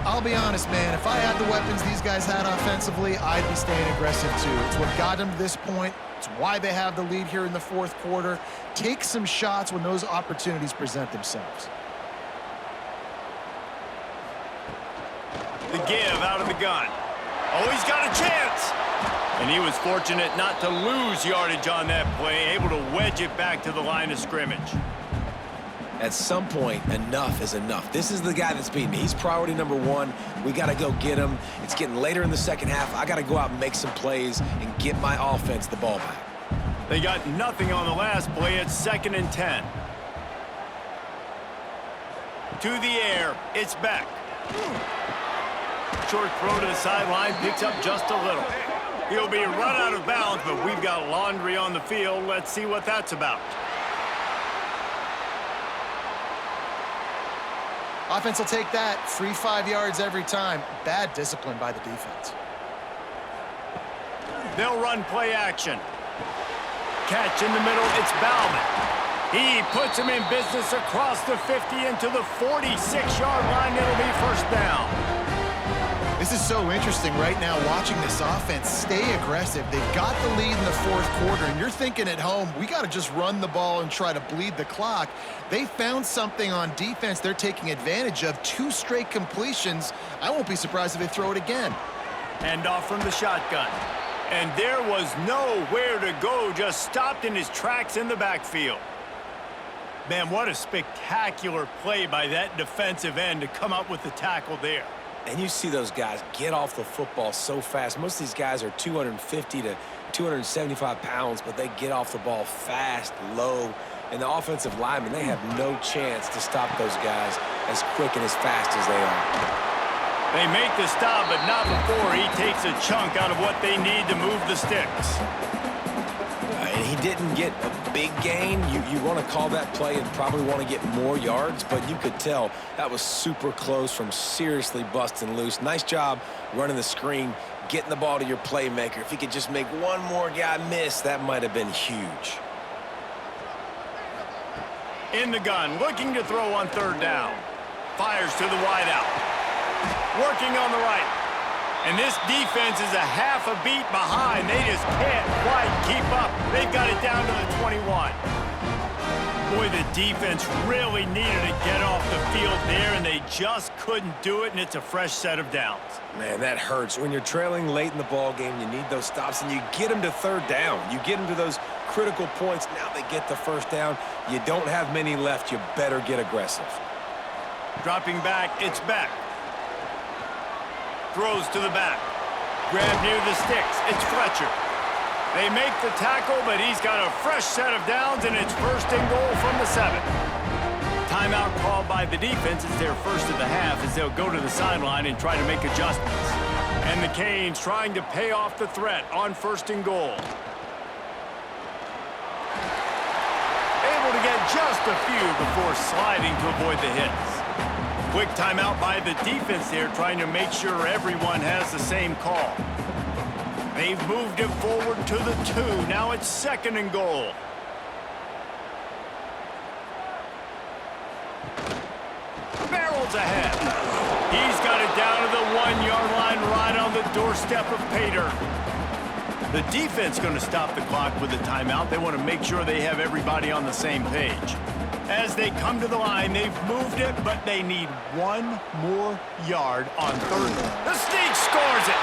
I'll be honest, man, if I had the weapons these guys had offensively, I'd be staying aggressive too. It's what got them to this point. It's why they have the lead here in the fourth quarter. Take some shots when those opportunities present themselves. The give out of the gun. Oh, he's got a chance. And he was fortunate not to lose yardage on that play, able to wedge it back to the line of scrimmage. At some point, enough is enough. This is the guy that's beating me. He's priority number 1. We got to go get him. It's getting later in the second half. I got to go out and make some plays and get my offense the ball back. They got nothing on the last play. It's 2nd and 10. To the air. It's back. Short throw to the sideline. Picks up just a little. He'll be run out of bounds, but we've got laundry on the field. Let's see what that's about. Offense will take that. Free 5 yards every time. Bad discipline by the defense. They'll run play action. Catch in the middle. It's Bauman. He puts him in business across the 50 into the 46-yard line. It'll be first down. This is so interesting right now watching this offense stay aggressive. They've got the lead in the fourth quarter, and you're thinking at home, we got to just run the ball and try to bleed the clock. They found something on defense they're taking advantage of. 2 straight completions. I won't be surprised if they throw it again. Hand off from the shotgun. And there was nowhere to go, just stopped in his tracks in the backfield. Man, what a spectacular play by that defensive end to come up with the tackle there. And you see those guys get off the football so fast. Most of these guys are 250 to 275 pounds, but they get off the ball fast, low. And the offensive linemen, they have no chance to stop those guys as quick and as fast as they are. They make the stop, but not before he takes a chunk out of what they need to move the sticks. And he didn't get a big gain. You want to call that play and probably want to get more yards, but you could tell that was super close from seriously busting loose. Nice job running the screen, getting the ball to your playmaker. If he could just make one more guy miss, that might have been huge. In the gun, looking to throw on 3rd down. Fires to the wideout. Working on the right. And this defense is a half a beat behind. They just can't quite keep up. They've got it down to the 21. Boy, the defense really needed to get off the field there, and they just couldn't do it, and it's a fresh set of downs. Man, that hurts. When you're trailing late in the ball game, you need those stops, and you get them to third down. You get them to those critical points. Now they get the first down. You don't have many left. You better get aggressive. Dropping back, it's Beck. Throws to the back. Grab near the sticks, it's Fletcher. They make the tackle, but he's got a fresh set of downs, and it's first and goal from the 7. Timeout called by the defense. It's their first of the half as they'll go to the sideline and try to make adjustments. And the Canes trying to pay off the threat on first and goal. Able to get just a few before sliding to avoid the hits. Quick timeout by the defense there, trying to make sure everyone has the same call. They've moved it forward to the 2. Now it's second and goal. Barrels ahead. He's got it down to the 1-yard line right on the doorstep of Pater. The defense going to stop the clock with a timeout. They want to make sure they have everybody on the same page. As they come to the line, they've moved it, but they need one more yard on third. The Sneak scores it.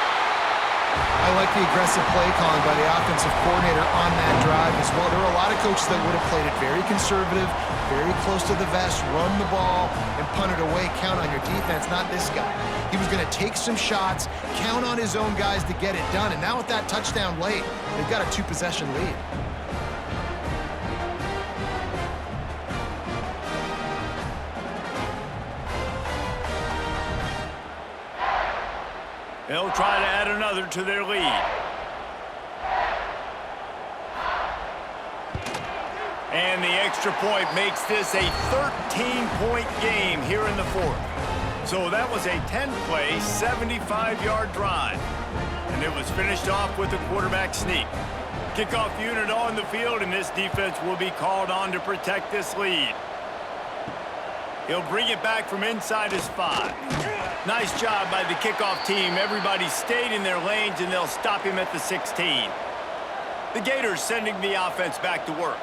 I like the aggressive play calling by the offensive coordinator on that drive as well. There were a lot of coaches that would have played it very conservative, very close to the vest, run the ball, and punt it away. Count on your defense, not this guy. He was going to take some shots, count on his own guys to get it done. And now with that touchdown late, they've got a 2-possession lead. They'll try to add another to their lead. And the extra point makes this a 13-point game here in the 4th. So that was a 10-play, 75-yard drive. And it was finished off with a quarterback sneak. Kickoff unit on the field, and this defense will be called on to protect this lead. He'll bring it back from inside his 5. Nice job by the kickoff team. Everybody stayed in their lanes, and they'll stop him at the 16. The Gators sending the offense back to work.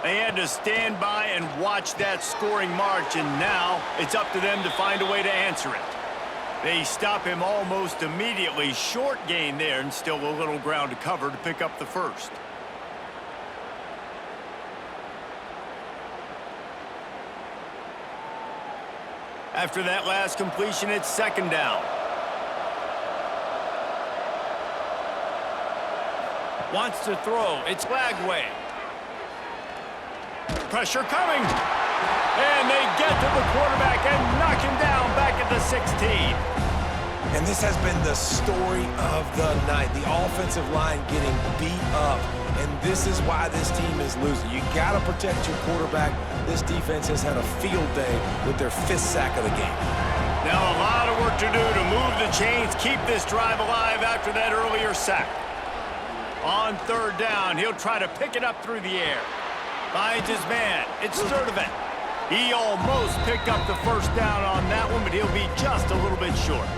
They had to stand by and watch that scoring march, and now it's up to them to find a way to answer it. They stop him almost immediately. Short gain there, and still a little ground to cover to pick up the first. After that last completion, it's second down. Wants to throw. It's Lagway. Pressure coming. And they get to the quarterback and knock him down back at the 16. And this has been the story of the night. The offensive line getting beat up. And this is why this team is losing. You got to protect your quarterback. This defense has had a field day with their 5th sack of the game. Now a lot of work to do to move the chains, keep this drive alive after that earlier sack. On third down, he'll try to pick it up through the air. Finds his man. It's Sturdivant. He almost picked up the first down on that one, but he'll be just a little bit short.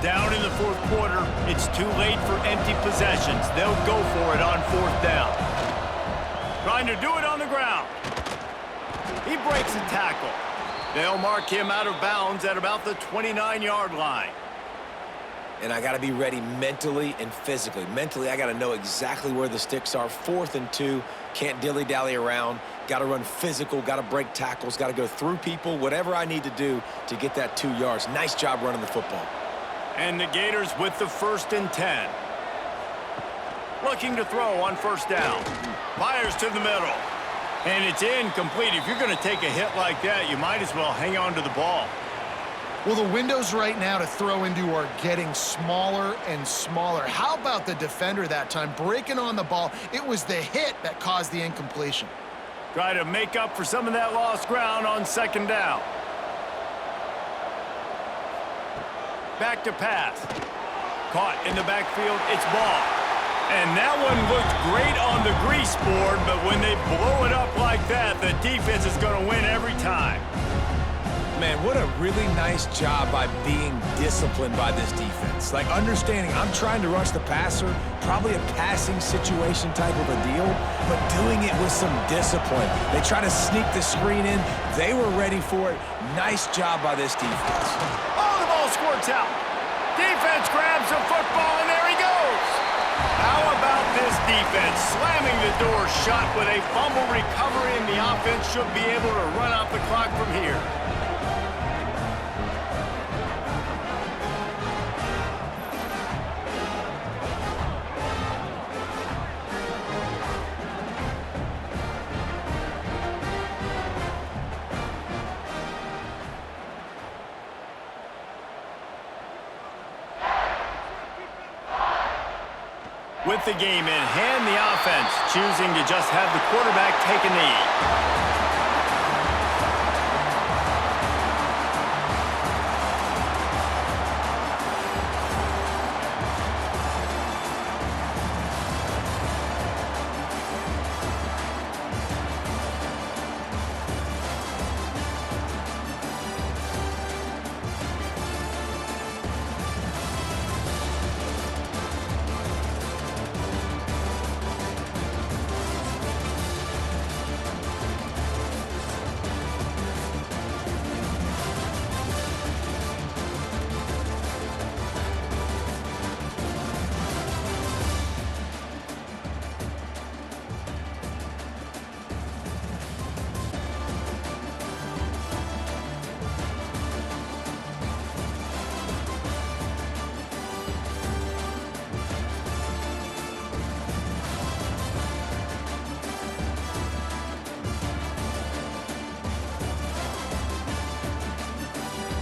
Down in the 4th quarter, it's too late for empty possessions. They'll go for it on 4th down. Trying to do it on the ground. He breaks a tackle. They'll mark him out of bounds at about the 29-yard line. And I got to be ready mentally and physically. Mentally, I got to know exactly where the sticks are. 4th and 2, can't dilly-dally around. Got to run physical, got to break tackles, got to go through people, whatever I need to do to get that 2 yards. Nice job running the football. And the Gators with the 1st and 10. Looking to throw on 1st down. Fires to the middle. And it's incomplete. If you're going to take a hit like that, you might as well hang on to the ball. Well, the windows right now to throw into are getting smaller and smaller. How about the defender that time breaking on the ball? It was the hit that caused the incompletion. Try to make up for some of that lost ground on 2nd down. Back to pass. Caught in the backfield, it's ball. And that one looked great on the grease board, but when they blow it up like that, the defense is going to win every time. Man, what a really nice job by being disciplined by this defense. Like, understanding I'm trying to rush the passer, probably a passing situation type of a deal, but doing it with some discipline. They try to sneak the screen in. They were ready for it. Nice job by this defense. Oh, the ball squirts out. Defense grabs the football, and there he goes. How about this defense slamming the door shut with a fumble recovery, and the offense should be able to run out the clock from here. With the game in hand, the offense choosing to just have the quarterback take a knee.